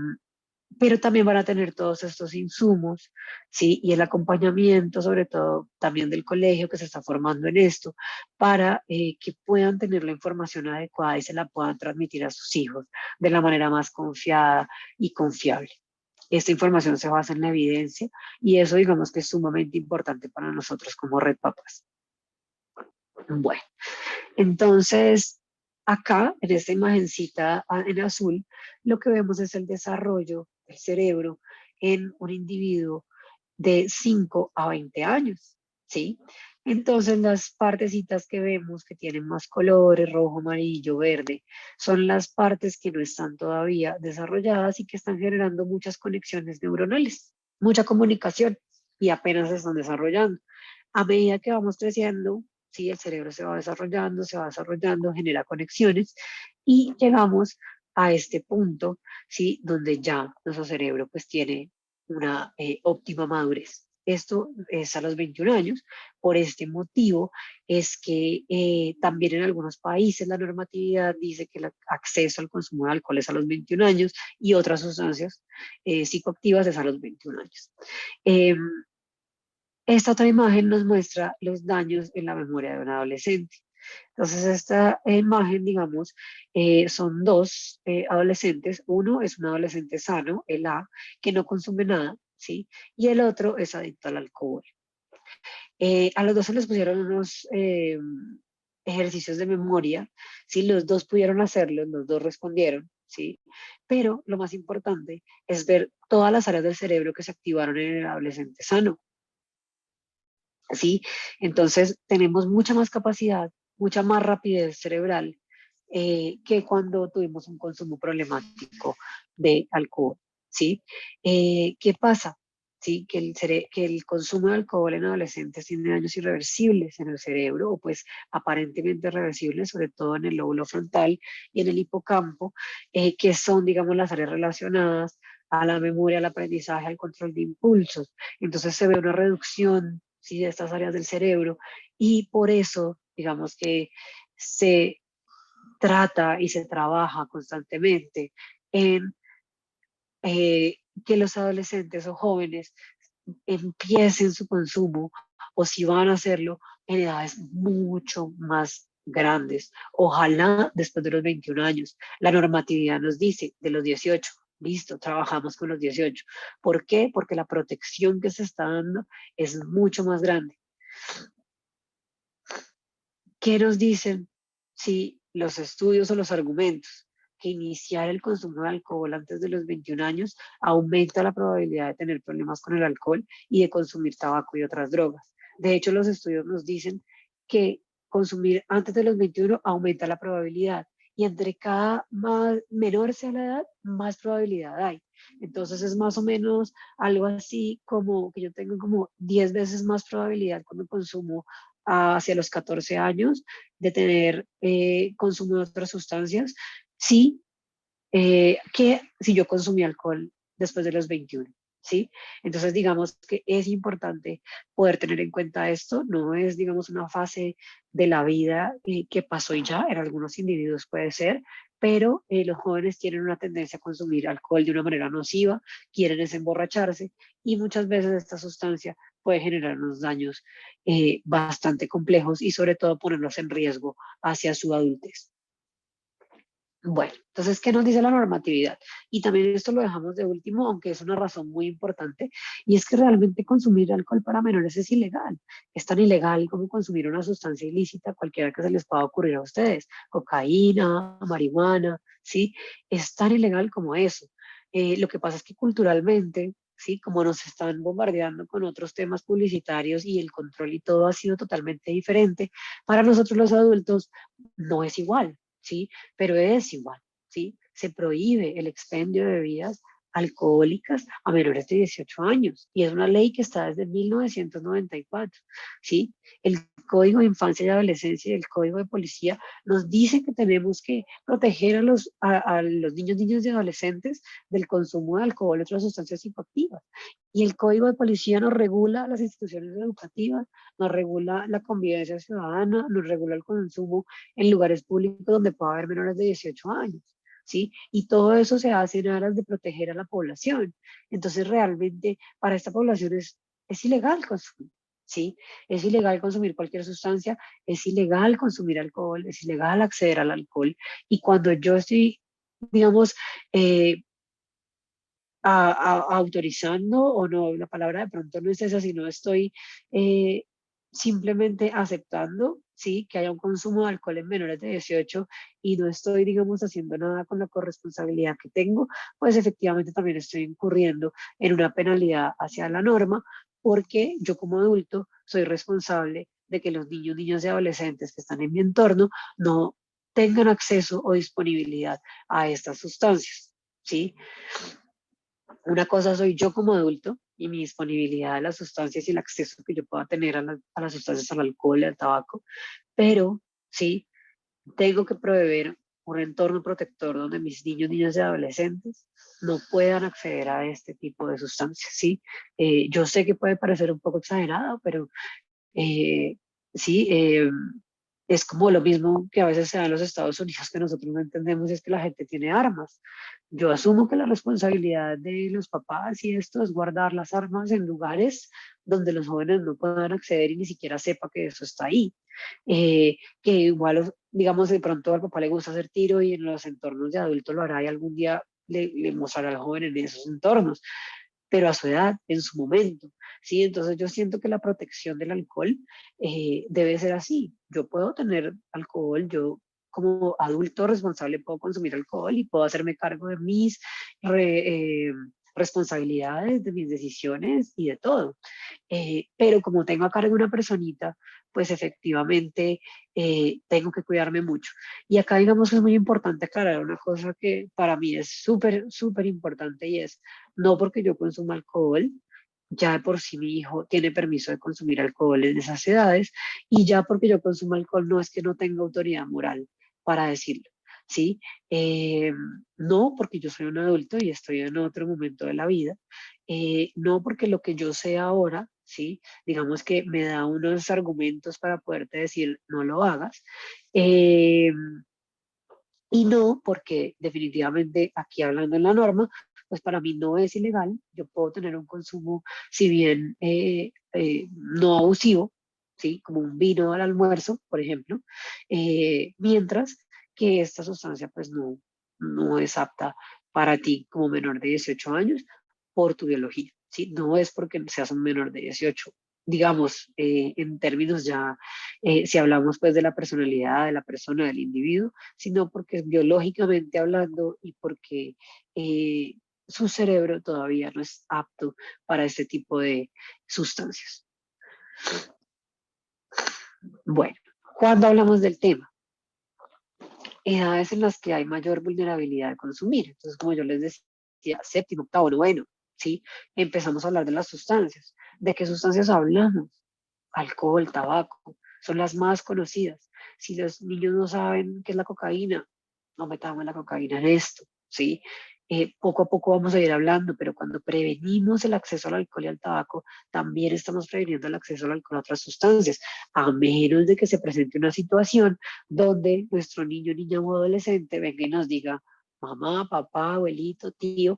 pero también van a tener todos estos insumos, ¿sí? Y el acompañamiento, sobre todo también del colegio que se está formando en esto, para que puedan tener la información adecuada y se la puedan transmitir a sus hijos de la manera más confiada y confiable. Esta información se basa en la evidencia y eso digamos que es sumamente importante para nosotros como Red Papás. Bueno, entonces acá en esta imagencita en azul, lo que vemos es el desarrollo del cerebro en un individuo de 5 a 20 años, ¿sí? Entonces las partecitas que vemos que tienen más colores, rojo, amarillo, verde, son las partes que no están todavía desarrolladas y que están generando muchas conexiones neuronales, mucha comunicación y apenas se están desarrollando. A medida que vamos creciendo, sí, el cerebro se va desarrollando, genera conexiones y llegamos a este punto, sí, donde ya nuestro cerebro pues tiene una óptima madurez. Esto es a los 21 años. Por este motivo es que también en algunos países la normatividad dice que el acceso al consumo de alcohol es a los 21 años y otras sustancias psicoactivas es a los 21 años. Eh, Esta otra imagen nos muestra los daños en la memoria de un adolescente. Entonces, esta imagen, digamos, son dos adolescentes. Uno es un adolescente sano, el A, que no consume nada, ¿sí? Y el otro es adicto al alcohol. A los dos se les pusieron unos ejercicios de memoria, ¿sí? Los dos pudieron hacerlo, los dos respondieron, ¿sí? Pero lo más importante es ver todas las áreas del cerebro que se activaron en el adolescente sano. ¿Sí? Entonces tenemos mucha más capacidad, mucha más rapidez cerebral que cuando tuvimos un consumo problemático de alcohol, ¿sí? ¿Qué pasa? ¿Sí? Que el consumo de alcohol en adolescentes tiene daños irreversibles en el cerebro, o pues aparentemente reversibles, sobre todo en el lóbulo frontal y en el hipocampo, que son, digamos, las áreas relacionadas a la memoria, al aprendizaje, al control de impulsos. Entonces se ve una reducción, ¿sí?, de estas áreas del cerebro y por eso, digamos que se trata y se trabaja constantemente en que los adolescentes o jóvenes empiecen su consumo o si van a hacerlo en edades mucho más grandes. Ojalá después de los 21 años. La normatividad nos dice de los 18. Listo, trabajamos con los 18. ¿Por qué? Porque la protección que se está dando es mucho más grande. ¿Qué nos dicen si los estudios o los argumentos? Que iniciar el consumo de alcohol antes de los 21 años aumenta la probabilidad de tener problemas con el alcohol y de consumir tabaco y otras drogas. De hecho, los estudios nos dicen que consumir antes de los 21 aumenta la probabilidad y entre cada más menor sea la edad, más probabilidad hay. Entonces es más o menos algo así como que yo tengo como 10 veces más probabilidad cuando consumo hacia los 14 años de tener consumo de otras sustancias, sí, que si yo consumí alcohol después de los 21. ¿Sí? Entonces, digamos que es importante poder tener en cuenta esto, no es, digamos, una fase de la vida que pasó y ya, en algunos individuos puede ser, pero los jóvenes tienen una tendencia a consumir alcohol de una manera nociva, quieren es emborracharse y muchas veces esta sustancia puede generar unos daños bastante complejos y sobre todo ponerlos en riesgo hacia su adultez. Bueno, entonces, ¿qué nos dice la normatividad? Y también esto lo dejamos de último, aunque es una razón muy importante, y es que realmente consumir alcohol para menores es ilegal. Es tan ilegal como consumir una sustancia ilícita, cualquiera que se les pueda ocurrir a ustedes, cocaína, marihuana, ¿sí? Es tan ilegal como eso. Lo que pasa es que culturalmente, ¿sí? Como nos están bombardeando con otros temas publicitarios y el control y todo ha sido totalmente diferente, para nosotros los adultos no es igual. ¿Sí? Pero es igual, ¿sí? Se prohíbe el expendio de bebidas alcohólicas a menores de 18 años y es una ley que está desde 1994, ¿sí? El Código de Infancia y Adolescencia y el Código de Policía nos dice que tenemos que proteger a los niños, niñas y adolescentes del consumo de alcohol y otras sustancias psicoactivas. Y el Código de Policía nos regula las instituciones educativas, nos regula la convivencia ciudadana, nos regula el consumo en lugares públicos donde pueda haber menores de 18 años, ¿sí? Y todo eso se hace en aras de proteger a la población. Entonces, realmente, para esta población es ilegal consumir, ¿sí? Es ilegal consumir cualquier sustancia, es ilegal consumir alcohol, es ilegal acceder al alcohol. Y cuando yo estoy, digamos, eh, autorizando o no, la palabra de pronto no es esa, sino estoy eh, simplemente aceptando, sí, que haya un consumo de alcohol en menores de 18 y no estoy, digamos, haciendo nada con la corresponsabilidad que tengo, pues efectivamente también estoy incurriendo en una penalidad hacia la norma porque yo como adulto soy responsable de que los niños, niñas y adolescentes que están en mi entorno no tengan acceso o disponibilidad a estas sustancias, ¿sí? Una cosa soy yo como adulto y mi disponibilidad a las sustancias y el acceso que yo pueda tener a las sustancias, al alcohol y al tabaco, pero sí, tengo que proveer un entorno protector donde mis niños, niñas y adolescentes no puedan acceder a este tipo de sustancias, ¿sí? Yo sé que puede parecer un poco exagerado, pero eh, sí, es como lo mismo que a veces se da en los Estados Unidos que nosotros no entendemos, es que la gente tiene armas. Yo asumo que la responsabilidad de los papás y esto es guardar las armas en lugares donde los jóvenes no puedan acceder y ni siquiera sepa que eso está ahí. Que igual, digamos, de pronto al papá le gusta hacer tiro y en los entornos de adulto lo hará y algún día le mostrará al joven en esos entornos, pero a su edad, en su momento, ¿sí? Entonces yo siento que la protección del alcohol debe ser así. Yo puedo tener alcohol, yo como adulto responsable puedo consumir alcohol y puedo hacerme cargo de mis responsabilidades, de mis decisiones y de todo. Pero como tengo a cargo una personita, pues efectivamente tengo que cuidarme mucho. Y acá digamos que es muy importante aclarar una cosa que para mí es súper, súper importante y es, no porque yo consuma alcohol, ya de por sí mi hijo tiene permiso de consumir alcohol en esas edades y ya porque yo consumo alcohol no es que no tenga autoridad moral para decirlo. ¿Sí? Eh, no porque yo soy un adulto y estoy en otro momento de la vida, no porque lo que yo sé ahora, ¿sí? Digamos que me da unos argumentos para poderte decir no lo hagas, eh, y no porque definitivamente aquí hablando en la norma, pues para mí no es ilegal, yo puedo tener un consumo, si bien no abusivo, ¿sí? Como un vino al almuerzo, por ejemplo, mientras que esta sustancia pues no es apta para ti como menor de 18 años por tu biología, ¿sí? No es porque seas un menor de 18, digamos, en términos ya, si hablamos pues de la personalidad de la persona, del individuo, sino porque biológicamente hablando y porque su cerebro todavía no es apto para este tipo de sustancias. Bueno, cuando hablamos del tema, edades en las que hay mayor vulnerabilidad de consumir. Entonces, como yo les decía, séptimo, octavo, noveno, ¿sí? Empezamos a hablar de las sustancias. ¿De qué sustancias hablamos? Alcohol, tabaco, son las más conocidas. Si los niños no saben qué es la cocaína, no metamos la cocaína en esto, ¿sí? Poco a poco vamos a ir hablando, pero cuando prevenimos el acceso al alcohol y al tabaco, también estamos previniendo el acceso al alcohol a otras sustancias, a menos de que se presente una situación donde nuestro niño, niña o adolescente venga y nos diga, mamá, papá, abuelito, tío,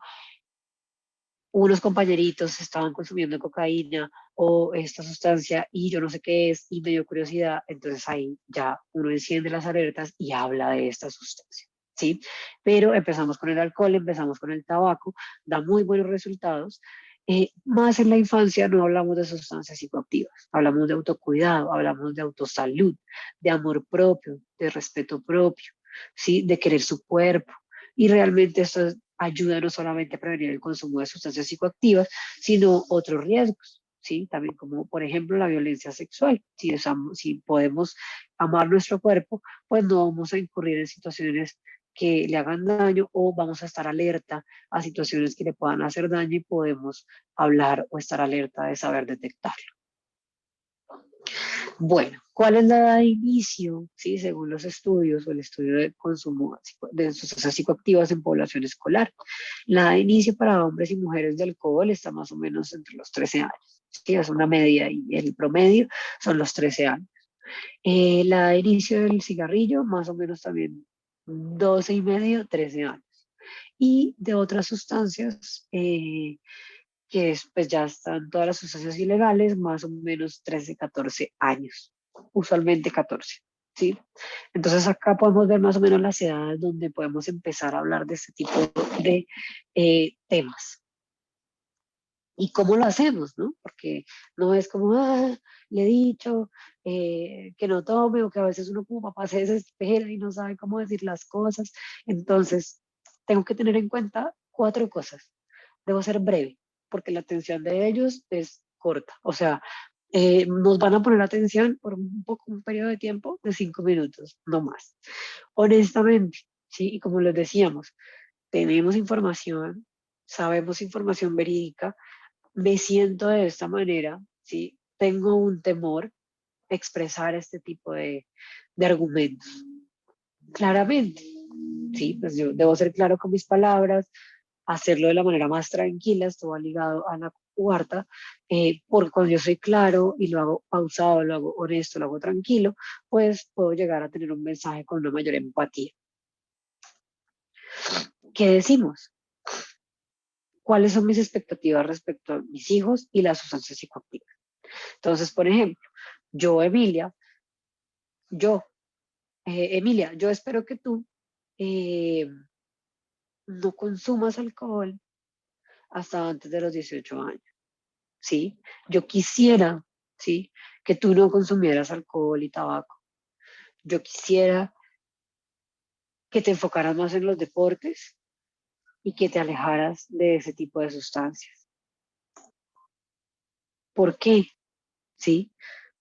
unos compañeritos estaban consumiendo cocaína o esta sustancia y yo no sé qué es y me dio curiosidad, entonces ahí ya uno enciende las alertas y habla de esta sustancia, ¿sí? Pero empezamos con el alcohol, empezamos con el tabaco, da muy buenos resultados. Más en la infancia no hablamos de sustancias psicoactivas, hablamos de autocuidado, hablamos de autosalud, de amor propio, de respeto propio, ¿sí? De querer su cuerpo. Y realmente esto ayuda no solamente a prevenir el consumo de sustancias psicoactivas, sino otros riesgos, ¿sí? También como por ejemplo la violencia sexual. Si podemos amar nuestro cuerpo, pues no vamos a incurrir en situaciones que le hagan daño o vamos a estar alerta a situaciones que le puedan hacer daño y podemos hablar o estar alerta de saber detectarlo. Bueno, ¿cuál es la edad de inicio? Sí, según los estudios o el estudio de consumo de sustancias psicoactivas en población escolar. La edad de inicio para hombres y mujeres de alcohol está más o menos entre los 13 años. Sí, es una media y el promedio son los 13 años. La edad de inicio del cigarrillo, más o menos también 12 y medio, 13 años. Y de otras sustancias, que es, pues ya están todas las sustancias ilegales, más o menos 13, 14 años, usualmente 14, ¿sí? Entonces acá podemos ver más o menos las edades donde podemos empezar a hablar de este tipo de temas. ¿Y cómo lo hacemos, no? Porque no es como, le he dicho que no tome, o que a veces uno como papá se desespera y no sabe cómo decir las cosas. Entonces, tengo que tener en cuenta 4 cosas. Debo ser breve, porque la atención de ellos es corta. O sea, nos van a poner atención por un periodo de tiempo de 5 minutos, no más. Honestamente, ¿sí? Y como les decíamos, tenemos información, sabemos información verídica, me siento de esta manera, ¿sí? Tengo un temor a expresar este tipo de argumentos. Claramente, ¿sí? Pues yo debo ser claro con mis palabras, hacerlo de la manera más tranquila, esto va ligado a la cuarta, porque cuando yo soy claro y lo hago pausado, lo hago honesto, lo hago tranquilo, pues puedo llegar a tener un mensaje con una mayor empatía. ¿Qué decimos? ¿Cuáles son mis expectativas respecto a mis hijos y las sustancias psicoactivas? Entonces, por ejemplo, yo, Emilia, yo, Emilia, yo espero que tú eh, no consumas alcohol hasta antes de los 18 años. ¿Sí? Yo quisiera, ¿sí? Que tú no consumieras alcohol y tabaco. Yo quisiera que te enfocaras más en los deportes y que te alejaras de ese tipo de sustancias. ¿Por qué? ¿Sí?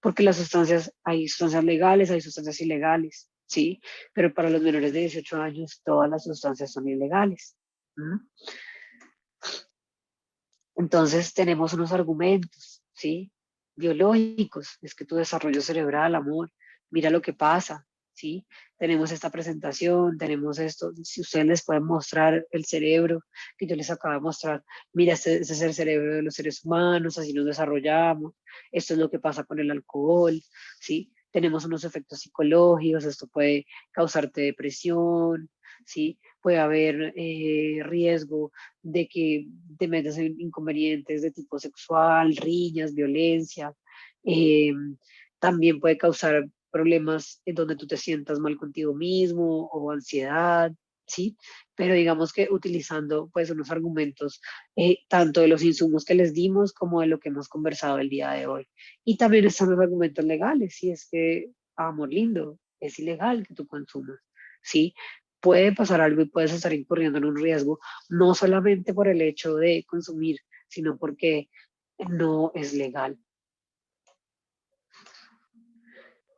Porque las sustancias, hay sustancias legales, hay sustancias ilegales, ¿sí? Pero para los menores de 18 años, todas las sustancias son ilegales. ¿Mm? Entonces tenemos unos argumentos, ¿sí? Biológicos, es que tu desarrollo cerebral, amor, mira lo que pasa, ¿sí? Tenemos esta presentación, tenemos esto, si ustedes les pueden mostrar el cerebro que yo les acabo de mostrar, mira, este es el cerebro de los seres humanos, así nos desarrollamos, esto es lo que pasa con el alcohol, ¿sí? Tenemos unos efectos psicológicos, esto puede causarte depresión, ¿sí? Puede haber riesgo de que te metas en inconvenientes de tipo sexual, riñas, violencia. Eh, También puede causar problemas en donde tú te sientas mal contigo mismo o ansiedad, ¿sí? Pero digamos que utilizando pues unos argumentos tanto de los insumos que les dimos como de lo que hemos conversado el día de hoy. Y también están los argumentos legales, si es que, amor lindo, es ilegal que tú consumas, ¿sí? Puede pasar algo y puedes estar incurriendo en un riesgo, no solamente por el hecho de consumir, sino porque no es legal.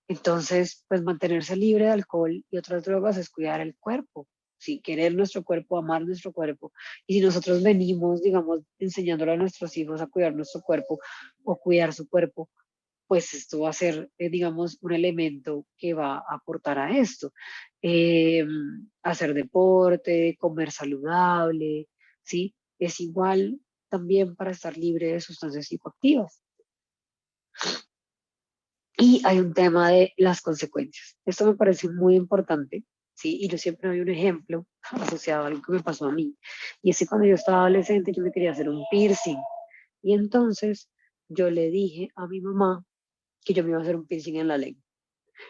Entonces, pues mantenerse libre de alcohol y otras drogas es cuidar el cuerpo, ¿sí? Querer nuestro cuerpo, amar nuestro cuerpo. Y si nosotros venimos, digamos, enseñándole a nuestros hijos a cuidar nuestro cuerpo o cuidar su cuerpo, pues esto va a ser, digamos, un elemento que va a aportar a esto. Eh, Hacer deporte, comer saludable, ¿sí? Es igual también para estar libre de sustancias psicoactivas. Y hay un tema de las consecuencias. Esto me parece muy importante, ¿sí? Y yo siempre doy un ejemplo asociado a algo que me pasó a mí. Y es que cuando yo estaba adolescente yo me quería hacer un piercing. Y entonces yo le dije a mi mamá que yo me iba a hacer un piercing en la lengua.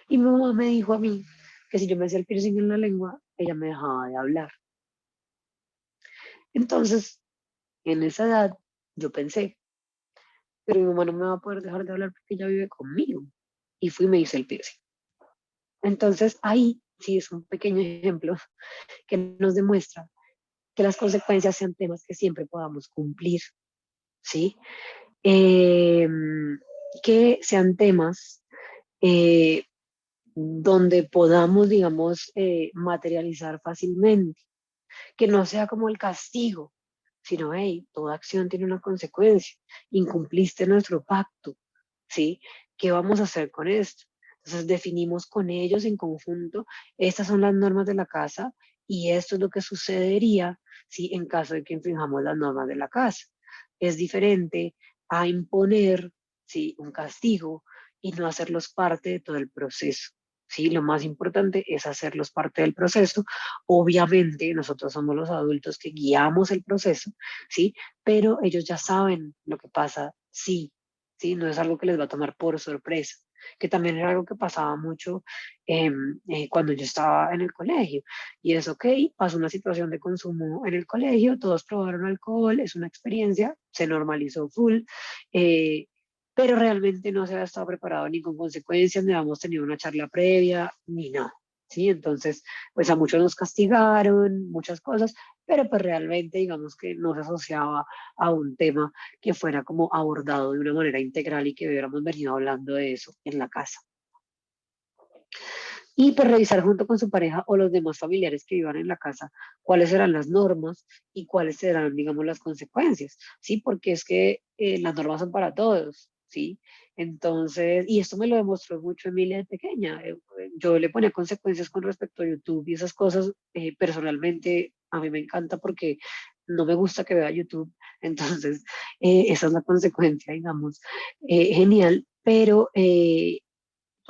Y mi mamá me dijo a mí que si yo me hacía el piercing en la lengua, ella me dejaba de hablar. Entonces, en esa edad, yo pensé, pero mi mamá no me va a poder dejar de hablar porque ella vive conmigo. Y fui y me hice el piercing. Entonces, ahí sí es un pequeño ejemplo que nos demuestra que las consecuencias sean temas que siempre podamos cumplir, ¿sí? Eh, que sean temas eh, donde podamos, digamos, materializar fácilmente, que no sea como el castigo, sino, hey, toda acción tiene una consecuencia, incumpliste nuestro pacto, ¿sí? ¿Qué vamos a hacer con esto? Entonces definimos con ellos en conjunto, estas son las normas de la casa y esto es lo que sucedería, ¿sí? En caso de que infringamos las normas de la casa. Es diferente a imponer, ¿sí? Un castigo y no hacerlos parte de todo el proceso. Sí, lo más importante es hacerlos parte del proceso. Obviamente, nosotros somos los adultos que guiamos el proceso, ¿sí? Pero ellos ya saben lo que pasa, sí, ¿sí? No es algo que les va a tomar por sorpresa, que también era algo que pasaba mucho cuando yo estaba en el colegio. Y es ok, pasó una situación de consumo en el colegio, todos probaron alcohol, es una experiencia, se normalizó full, eh, pero realmente no se había estado preparado ni con consecuencias, ni habíamos tenido una charla previa, ni nada. ¿Sí? Entonces, pues a muchos nos castigaron, muchas cosas, pero pues realmente digamos que no se asociaba a un tema que fuera como abordado de una manera integral y que hubiéramos venido hablando de eso en la casa. Y pues revisar junto con su pareja o los demás familiares que vivan en la casa cuáles serán las normas y cuáles serán, digamos, las consecuencias, ¿sí? Porque es que las normas son para todos, ¿sí? Entonces, y esto me lo demostró mucho Emilia de pequeña. Yo le ponía consecuencias con respecto a YouTube y esas cosas, personalmente a mí me encanta porque no me gusta que vea YouTube, entonces esa es la consecuencia, digamos, genial, pero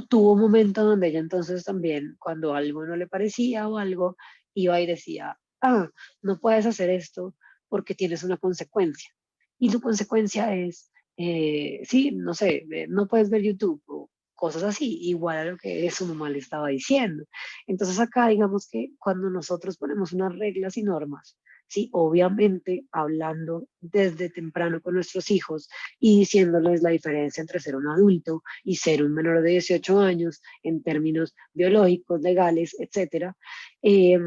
tuvo un momento donde ella entonces también, cuando algo no le parecía o algo, iba y decía, ah, no puedes hacer esto porque tienes una consecuencia. Y tu consecuencia es, sí, no sé, no puedes ver YouTube o cosas así, igual a lo que su mamá le estaba diciendo. Entonces acá digamos que cuando nosotros ponemos unas reglas y normas, sí, obviamente hablando desde temprano con nuestros hijos y diciéndoles la diferencia entre ser un adulto y ser un menor de 18 años en términos biológicos, legales, etcétera, eh,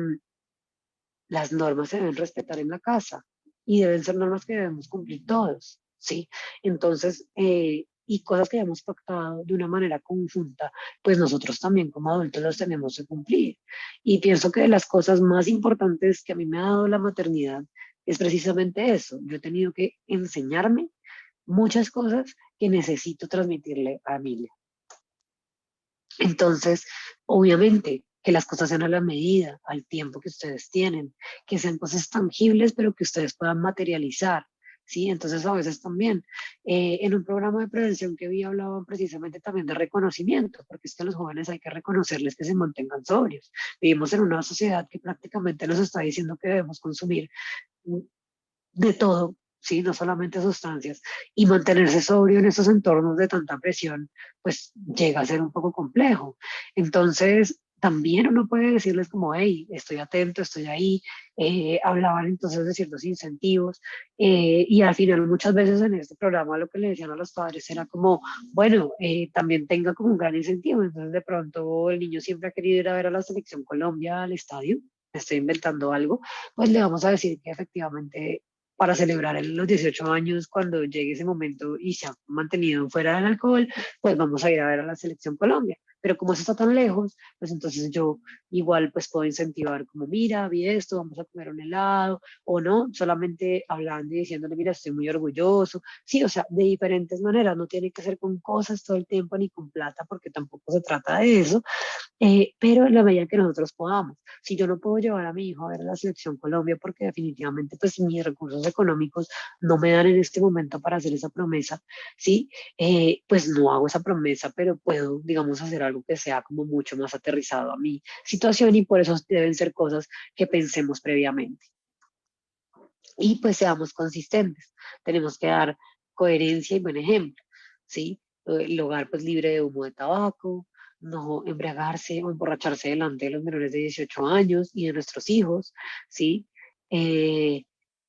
las normas se deben respetar en la casa y deben ser normas que debemos cumplir todos, ¿sí? Entonces, y cosas que hayamos pactado de una manera conjunta, pues nosotros también como adultos las tenemos que cumplir. Y pienso que de las cosas más importantes que a mí me ha dado la maternidad es precisamente eso. Yo he tenido que enseñarme muchas cosas que necesito transmitirle a Emilia. Entonces, obviamente, que las cosas sean a la medida, al tiempo que ustedes tienen, que sean cosas tangibles, pero que ustedes puedan materializar, ¿sí? Entonces, a veces también, en un programa de prevención que vi hablaban precisamente también de reconocimiento, porque es que a los jóvenes hay que reconocerles que se mantengan sobrios. Vivimos en una sociedad que prácticamente nos está diciendo que debemos consumir de todo, ¿sí? No solamente sustancias, y mantenerse sobrio en esos entornos de tanta presión, pues llega a ser un poco complejo. Entonces, también uno puede decirles como, hey, estoy atento, estoy ahí, hablaban entonces de ciertos incentivos, y al final muchas veces en este programa lo que le decían a los padres era como, bueno, también tenga como un gran incentivo, entonces de pronto el niño siempre ha querido ir a ver a la selección Colombia al estadio, estoy inventando algo, pues le vamos a decir que efectivamente para celebrar los 18 años cuando llegue ese momento y se ha mantenido fuera del alcohol, pues vamos a ir a ver a la Selección Colombia. pero como eso está tan lejos, pues entonces yo igual pues puedo incentivar como, mira, vi esto, vamos a comer un helado, o no, solamente hablando y diciéndole, mira, estoy muy orgulloso. Sí, o sea, de diferentes maneras, no tiene que ser con cosas todo el tiempo ni con plata, porque tampoco se trata de eso, pero en la medida que nosotros podamos. Si yo no puedo llevar a mi hijo a ver la selección Colombia porque definitivamente pues mis recursos económicos no me dan en este momento para hacer esa promesa, ¿sí? Pues no hago esa promesa, pero puedo, digamos, hacer algo que sea como mucho más aterrizado a mi situación y por eso deben ser cosas que pensemos previamente. Y pues seamos consistentes. Tenemos que dar coherencia y buen ejemplo, ¿sí? El hogar pues libre de humo de tabaco, no embriagarse o emborracharse delante de los menores de 18 años y de nuestros hijos, ¿sí? Eh,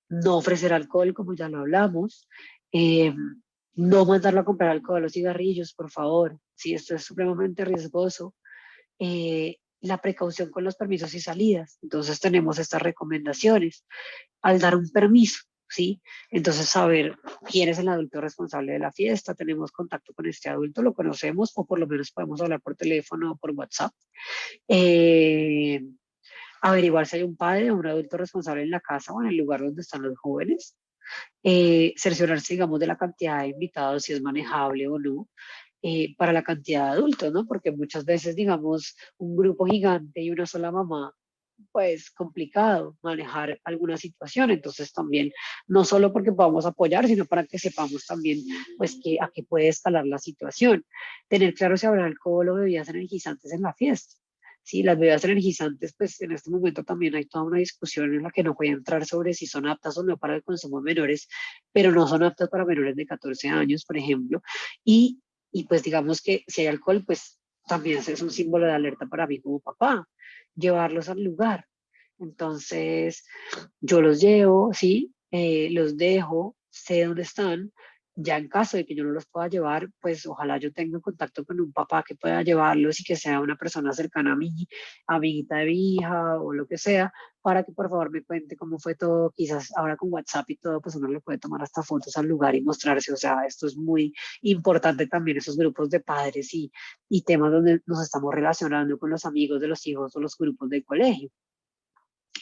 no ofrecer alcohol, como ya lo hablamos, eh, no mandarlo a comprar alcohol o cigarrillos, por favor, ¿sí? Esto es supremamente riesgoso. La precaución con los permisos y salidas. Entonces tenemos estas recomendaciones al dar un permiso, ¿sí? Entonces, saber quién es el adulto responsable de la fiesta, tenemos contacto con este adulto, lo conocemos o por lo menos podemos hablar por teléfono o por WhatsApp. Eh, averiguar si hay un padre o un adulto responsable en la casa o en el lugar donde están los jóvenes. Cerciorarse, digamos, de la cantidad de invitados, si es manejable o no. Para la cantidad de adultos, ¿no? Porque muchas veces, digamos, un grupo gigante y una sola mamá pues complicado manejar alguna situación. Entonces también, no solo porque podamos apoyar, sino para que sepamos también pues que a qué puede escalar la situación. Tener claro si habrá alcohol o bebidas energizantes en la fiesta. Sí, las bebidas energizantes, pues en este momento también hay toda una discusión en la que no voy a entrar sobre si son aptas o no para el consumo de menores, pero no son aptas para menores de 14 años, por ejemplo. Y pues digamos que si hay alcohol, pues también es un símbolo de alerta para mí como papá, llevarlos al lugar. Entonces, yo los llevo, sí, los dejo, sé dónde están. Ya en caso de que yo no los pueda llevar, pues ojalá yo tenga contacto con un papá que pueda llevarlos y que sea una persona cercana a mí, amiguita de mi hija o lo que sea, para que por favor me cuente cómo fue todo. Quizás ahora con WhatsApp y todo, pues uno le puede tomar hasta fotos al lugar y mostrarse. O sea, esto es muy importante también, esos grupos de padres y temas donde nos estamos relacionando con los amigos de los hijos o los grupos del colegio.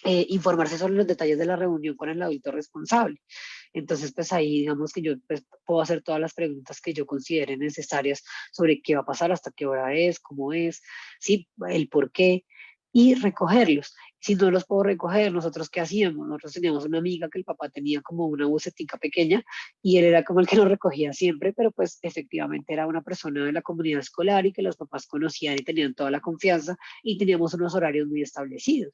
Informarse sobre los detalles de la reunión con el adulto responsable. Entonces, pues ahí digamos que yo pues, puedo hacer todas las preguntas que yo considere necesarias sobre qué va a pasar, hasta qué hora es, cómo es, sí, el por qué, y recogerlos. Si no los puedo recoger, nosotros qué hacíamos? Nosotros teníamos una amiga que el papá tenía como una bucetica pequeña y él era como el que nos recogía siempre, pero pues efectivamente era una persona de la comunidad escolar y que los papás conocían y tenían toda la confianza y teníamos unos horarios muy establecidos.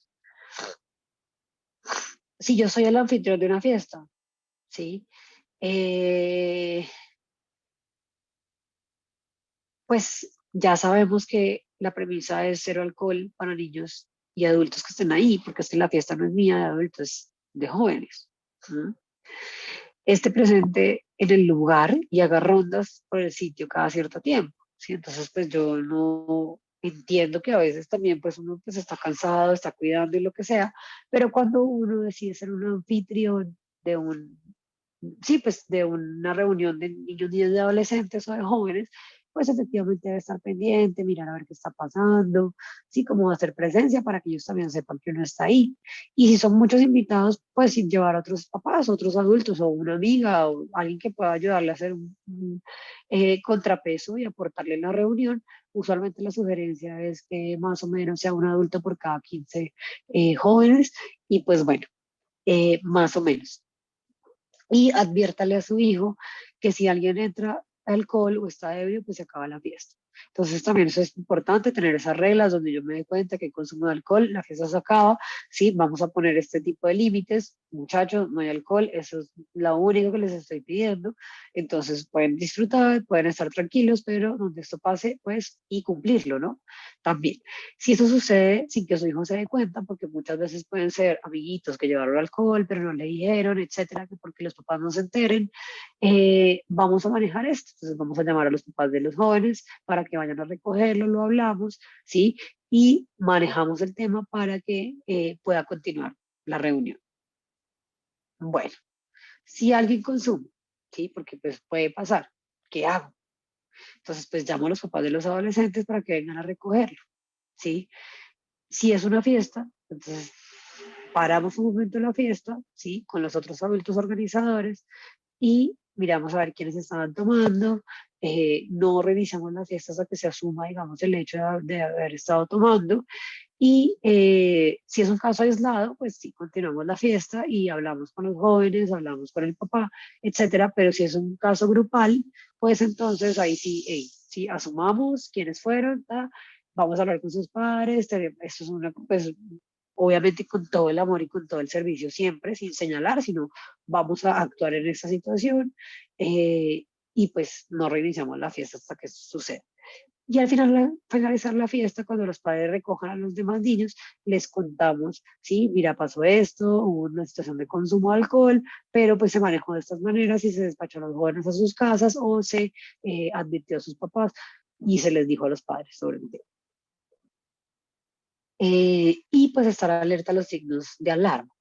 Si yo soy el anfitrión de una fiesta, ¿sí? Eh, pues ya sabemos que la premisa es cero alcohol para niños y adultos que estén ahí, porque es que la fiesta no es mía de adultos, es de jóvenes. ¿No? Esté presente en el lugar y haga rondas por el sitio cada cierto tiempo, ¿sí? Entonces, pues yo no entiendo que a veces también pues uno pues está cansado, está cuidando y lo que sea, pero cuando uno decide ser un anfitrión de un sí, pues de una reunión de niños, niñas y adolescentes o de jóvenes, pues efectivamente debe estar pendiente, mirar a ver qué está pasando, sí, como hacer presencia para que ellos también sepan que uno está ahí. Y si son muchos invitados, pues sin llevar a otros papás, otros adultos o una amiga o alguien que pueda ayudarle a hacer un contrapeso y aportarle en la reunión. Usualmente la sugerencia es que más o menos sea un adulto por cada 15 jóvenes y pues bueno, más o menos y adviértale a su hijo que si alguien entra alcohol o está ebrio, pues se acaba la fiesta. Entonces también eso es importante, tener esas reglas donde yo me doy cuenta que el consumo de alcohol, la fiesta se acaba, sí, vamos a poner este tipo de límites, muchachos, no hay alcohol, eso es lo único que les estoy pidiendo, entonces pueden disfrutar, pueden estar tranquilos, pero donde esto pase, pues, y cumplirlo, ¿no? También. Si eso sucede sin que su hijo se dé cuenta, porque muchas veces pueden ser amiguitos que llevaron alcohol, pero no le dijeron, etcétera, que porque los papás no se enteren, vamos a manejar esto. Entonces vamos a llamar a los papás de los jóvenes para que vayan a recogerlo, lo hablamos, ¿sí? Y manejamos el tema para que pueda continuar la reunión. Bueno, si alguien consume, ¿sí? Porque pues puede pasar, ¿qué hago? Entonces, pues llamo a los papás de los adolescentes para que vengan a recogerlo, ¿sí? Si es una fiesta, entonces paramos un momento la fiesta, ¿sí? Con los otros adultos organizadores y miramos a ver quiénes estaban tomando. No revisamos la fiesta hasta que se asuma, digamos, el hecho de haber estado tomando. Y si es un caso aislado, pues sí, continuamos la fiesta y hablamos con los jóvenes, hablamos con el papá, etcétera. Pero si es un caso grupal, pues entonces ahí sí, sí, asumamos quiénes fueron, vamos a hablar con sus padres. Esto es una, pues obviamente con todo el amor y con todo el servicio siempre, sin señalar, sino vamos a actuar en esta situación eh, y pues no reiniciamos la fiesta hasta que eso suceda. Y al final, finalizar la fiesta, cuando los padres recojan a los demás niños, les contamos, sí, mira, pasó esto, hubo una situación de consumo de alcohol, pero pues se manejó de estas maneras y se despachó a los jóvenes a sus casas o se advirtió a sus papás y se les dijo a los padres sobre el tema. Y pues estar alerta a los signos de alarma.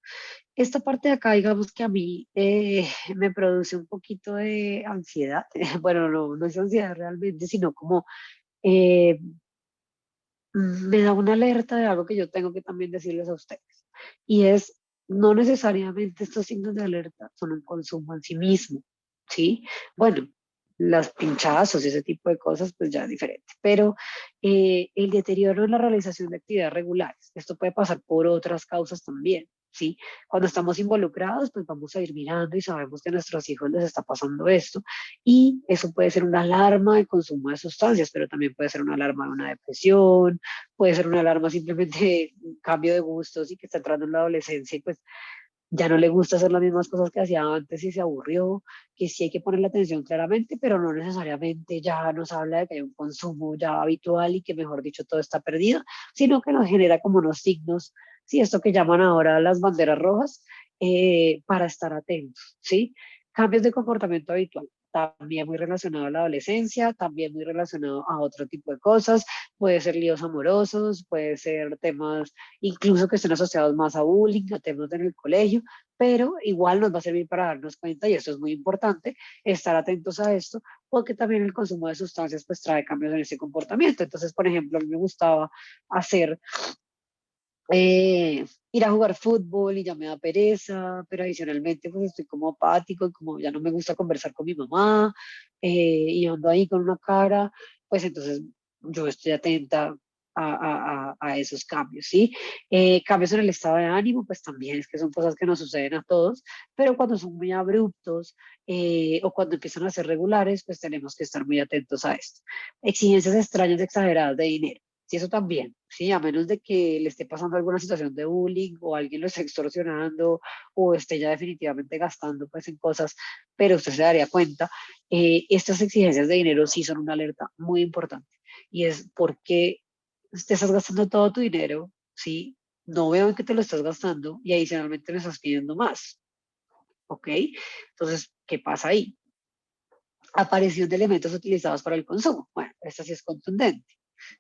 Esta parte de acá, digamos que a mí me produce un poquito de ansiedad. Bueno, no, no es ansiedad realmente, sino como eh, me da una alerta de algo que yo tengo que también decirles a ustedes. Y es, no necesariamente estos signos de alerta son un consumo en sí mismo, ¿sí? Bueno, las pinchazos y ese tipo de cosas, pues ya es diferente. Pero el deterioro en la realización de actividades regulares, esto puede pasar por otras causas también, ¿sí? Cuando estamos involucrados, pues vamos a ir mirando y sabemos que a nuestros hijos les está pasando esto. Y eso puede ser una alarma de consumo de sustancias, pero también puede ser una alarma de una depresión, puede ser una alarma simplemente de un cambio de gustos y que está entrando en la adolescencia y pues ya no le gusta hacer las mismas cosas que hacía antes y se aburrió, que sí hay que ponerle atención claramente, pero no necesariamente ya nos habla de que hay un consumo ya habitual y que mejor dicho todo está perdido, sino que nos genera como unos signos, sí, esto que llaman ahora las banderas rojas, para estar atentos, ¿sí? Cambios de comportamiento habitual. También muy relacionado a la adolescencia, también muy relacionado a otro tipo de cosas, puede ser líos amorosos, puede ser temas incluso que estén asociados más a bullying, a temas en el colegio, pero igual nos va a servir para darnos cuenta, y esto es muy importante, estar atentos a esto, porque también el consumo de sustancias pues trae cambios en ese comportamiento. Entonces, por ejemplo, a mí me gustaba hacer, ir a jugar fútbol y ya me da pereza, pero adicionalmente pues estoy como apático y como ya no me gusta conversar con mi mamá y ando ahí con una cara, pues entonces yo estoy atenta a esos cambios, ¿sí? Cambios en el estado de ánimo, pues también es que son cosas que nos suceden a todos, pero cuando son muy abruptos o cuando empiezan a ser regulares, pues tenemos que estar muy atentos a esto. Exigencias extrañas, exageradas de dinero. Sí, eso también, sí, a menos de que le esté pasando alguna situación de bullying o alguien lo esté extorsionando o esté ya definitivamente gastando pues en cosas, pero usted se daría cuenta, estas exigencias de dinero sí son una alerta muy importante y es porque te estás gastando todo tu dinero, sí, no veo en qué te lo estás gastando y adicionalmente me estás pidiendo más, ¿ok? Entonces, ¿qué pasa ahí? Aparición de elementos utilizados para el consumo. Bueno, esta sí es contundente.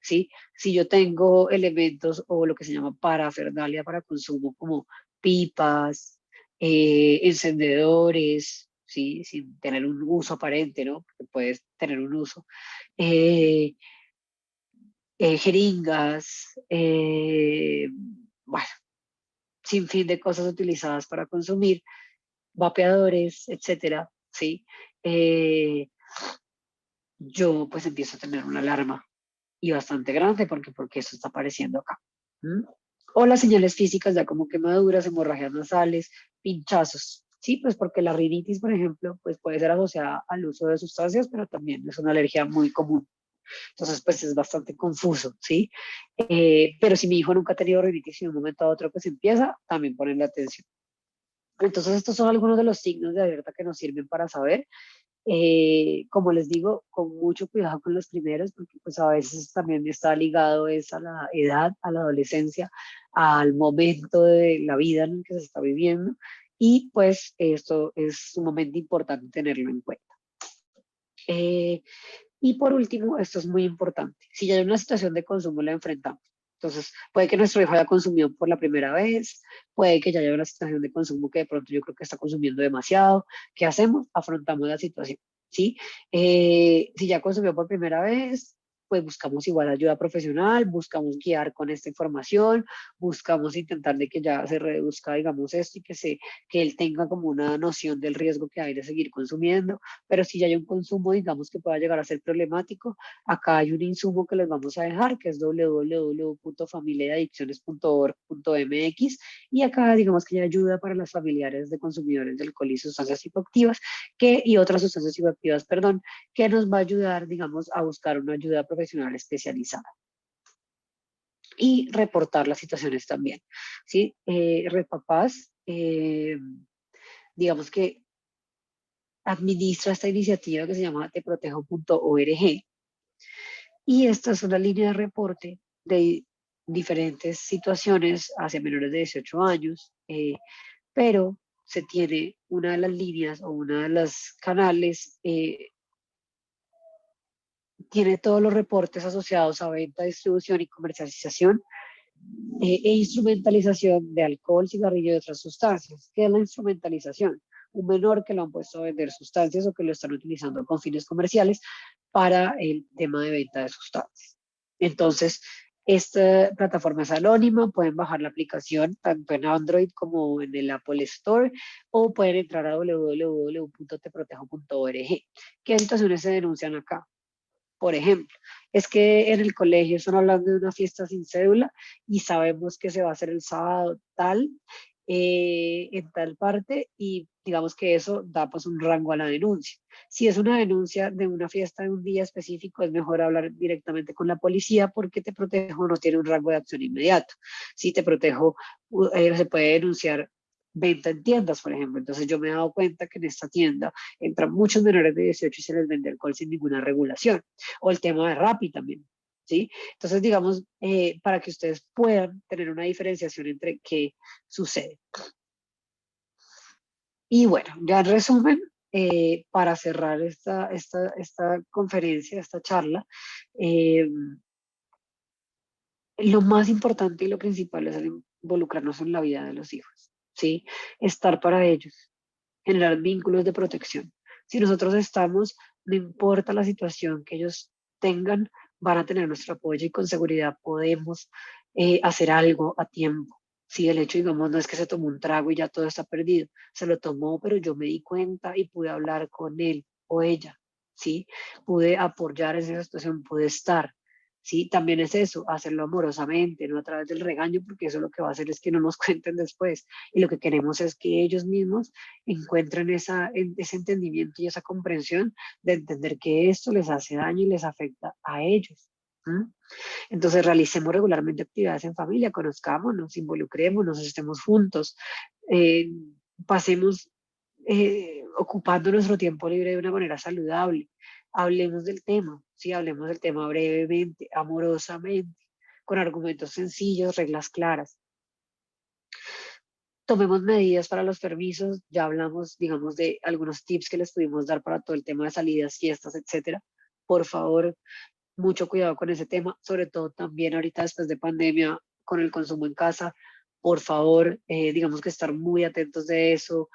¿Sí? Si yo tengo elementos o lo que se llama parafernalia para consumo, como pipas, encendedores, ¿sí? Sin tener un uso aparente, ¿no? Porque puedes tener un uso. Eh, Jeringas, bueno, sin fin de cosas utilizadas para consumir, vapeadores, etcétera, ¿sí? Eh, yo pues empiezo a tener una alarma y bastante grande porque eso está apareciendo acá. ¿Mm? O las señales físicas ya como quemaduras, hemorragias nasales, pinchazos. Sí, pues porque la rinitis, por ejemplo, pues puede ser asociada al uso de sustancias, pero también es una alergia muy común. Entonces, pues es bastante confuso, ¿sí? Pero si mi hijo nunca ha tenido rinitis y de un momento a otro pues empieza, también ponen la atención. Entonces, estos son algunos de los signos de alerta que nos sirven para saber como les digo, con mucho cuidado con los primeros, porque pues a veces también está ligado es a la edad, a la adolescencia, al momento de la vida en el que se está viviendo, y pues esto es sumamente importante tenerlo en cuenta. Eh, y por último, esto es muy importante, si ya hay una situación de consumo la enfrentamos. Entonces, puede que nuestro hijo haya consumido por la primera vez, puede que ya haya una situación de consumo que de pronto yo creo que está consumiendo demasiado. ¿Qué hacemos? Afrontamos la situación. ¿sí? Si ya consumió por primera vez, pues buscamos igual ayuda profesional, buscamos guiar con esta información, buscamos intentar de que ya se reduzca, digamos, esto y que él tenga como una noción del riesgo que hay de seguir consumiendo, pero si ya hay un consumo, digamos, que pueda llegar a ser problemático, acá hay un insumo que les vamos a dejar, que es www.familiadeadicciones.org.mx, y acá, digamos, que hay ayuda para las familiares de consumidores de alcohol y sustancias psicoactivas, y otras sustancias psicoactivas, perdón, que nos va a ayudar, digamos, a buscar una ayuda profesional especializada y reportar las situaciones también, ¿sí? Red Papás, digamos que administra esta iniciativa que se llama teprotejo.org, y esta es una línea de reporte de diferentes situaciones hacia menores de 18 años, pero se tiene una de las líneas o una de los canales, tiene todos los reportes asociados a venta, distribución y comercialización e instrumentalización de alcohol, cigarrillo y otras sustancias. ¿Qué es la instrumentalización? Un menor que lo han puesto a vender sustancias o que lo están utilizando con fines comerciales para el tema de venta de sustancias. Entonces, esta plataforma es anónima, pueden bajar la aplicación tanto en Android como en el Apple Store, o pueden entrar a www.teprotejo.org. ¿Qué situaciones se denuncian acá? Por ejemplo, es que en el colegio están hablando de una fiesta sin cédula y sabemos que se va a hacer el sábado tal, en tal parte, y digamos que eso da pues un rango a la denuncia. Si es una denuncia de una fiesta de un día específico, es mejor hablar directamente con la policía porque Te Protejo no tiene un rango de acción inmediato. Si Te Protejo se puede denunciar venta en tiendas, por ejemplo. Entonces yo me he dado cuenta que en esta tienda entran muchos menores de 18 y se les vende alcohol sin ninguna regulación. O el tema de Rappi también, ¿sí? Entonces, digamos, para que ustedes puedan tener una diferenciación entre qué sucede. Y bueno, ya en resumen, para cerrar esta conferencia, esta charla, eh, lo más importante y lo principal es el involucrarnos en la vida de los hijos, ¿sí? Estar para ellos, generar vínculos de protección. Si nosotros estamos, no importa la situación que ellos tengan, van a tener nuestro apoyo y con seguridad podemos hacer algo a tiempo. Si el hecho, digamos, no es que se tomó un trago y ya todo está perdido, se lo tomó, pero yo me di cuenta y pude hablar con él o ella, ¿sí? Pude apoyar esa situación, pude estar. Sí, también es eso, hacerlo amorosamente, no a través del regaño, porque eso lo que va a hacer es que no nos cuenten después. Y lo que queremos es que ellos mismos encuentren ese entendimiento y esa comprensión de entender que esto les hace daño y les afecta a ellos. ¿Mm? Entonces realicemos regularmente actividades en familia, conozcámonos, involucrémonos, estemos juntos, eh, pasemos ocupando nuestro tiempo libre de una manera saludable. Hablemos del tema, sí, hablemos del tema brevemente, amorosamente, con argumentos sencillos, reglas claras. Tomemos medidas para los permisos, ya hablamos, digamos, de algunos tips que les pudimos dar para todo el tema de salidas, fiestas, etcétera. Por favor, mucho cuidado con ese tema, sobre todo también ahorita después de pandemia, con el consumo en casa. Por favor, digamos que estar muy atentos de eso,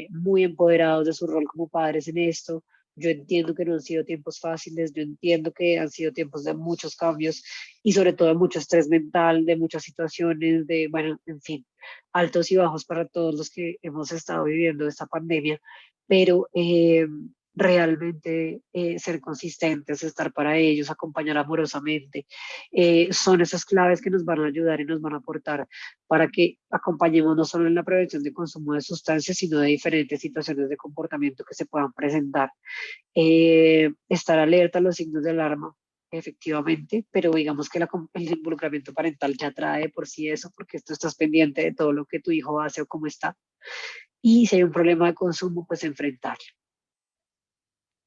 muy empoderados de su rol como padres en esto. Yo entiendo que no han sido tiempos fáciles, yo entiendo que han sido tiempos de muchos cambios y sobre todo de mucho estrés mental, de muchas situaciones, de, bueno, en fin, altos y bajos para todos los que hemos estado viviendo esta pandemia, pero realmente ser consistentes, estar para ellos, acompañar amorosamente, son esas claves que nos van a ayudar y nos van a aportar para que acompañemos no solo en la prevención de consumo de sustancias, sino de diferentes situaciones de comportamiento que se puedan presentar. Estar alerta a los signos de alarma, efectivamente, pero digamos que el involucramiento parental ya trae por sí eso, porque tú estás pendiente de todo lo que tu hijo hace o cómo está. Y si hay un problema de consumo, pues enfrentarlo.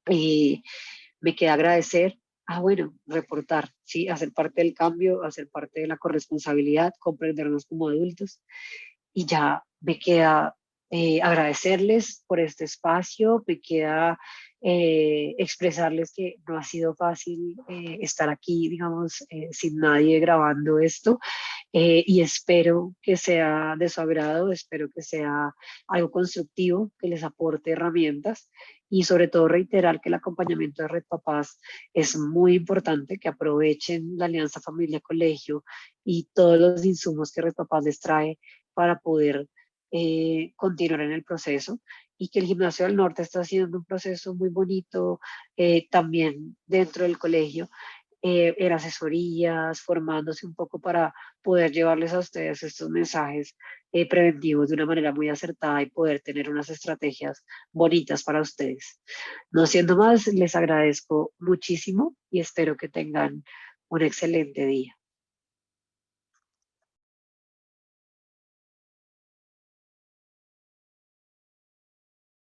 Me queda agradecer, bueno, reportar, ¿sí? Hacer parte del cambio, hacer parte de la corresponsabilidad, comprendernos como adultos. Y ya me queda agradecerles por este espacio, me queda expresarles que no ha sido fácil estar aquí, digamos, sin nadie grabando esto, y espero que sea de su agrado, espero que sea algo constructivo, que les aporte herramientas y sobre todo reiterar que el acompañamiento de Red Papás es muy importante, que aprovechen la Alianza Familia Colegio y todos los insumos que Red Papás les trae para poder continuar en el proceso, y que el Gimnasio del Norte está haciendo un proceso muy bonito también dentro del colegio, en asesorías, formándose un poco para poder llevarles a ustedes estos mensajes preventivos de una manera muy acertada y poder tener unas estrategias bonitas para ustedes. No siendo más, les agradezco muchísimo y espero que tengan un excelente día.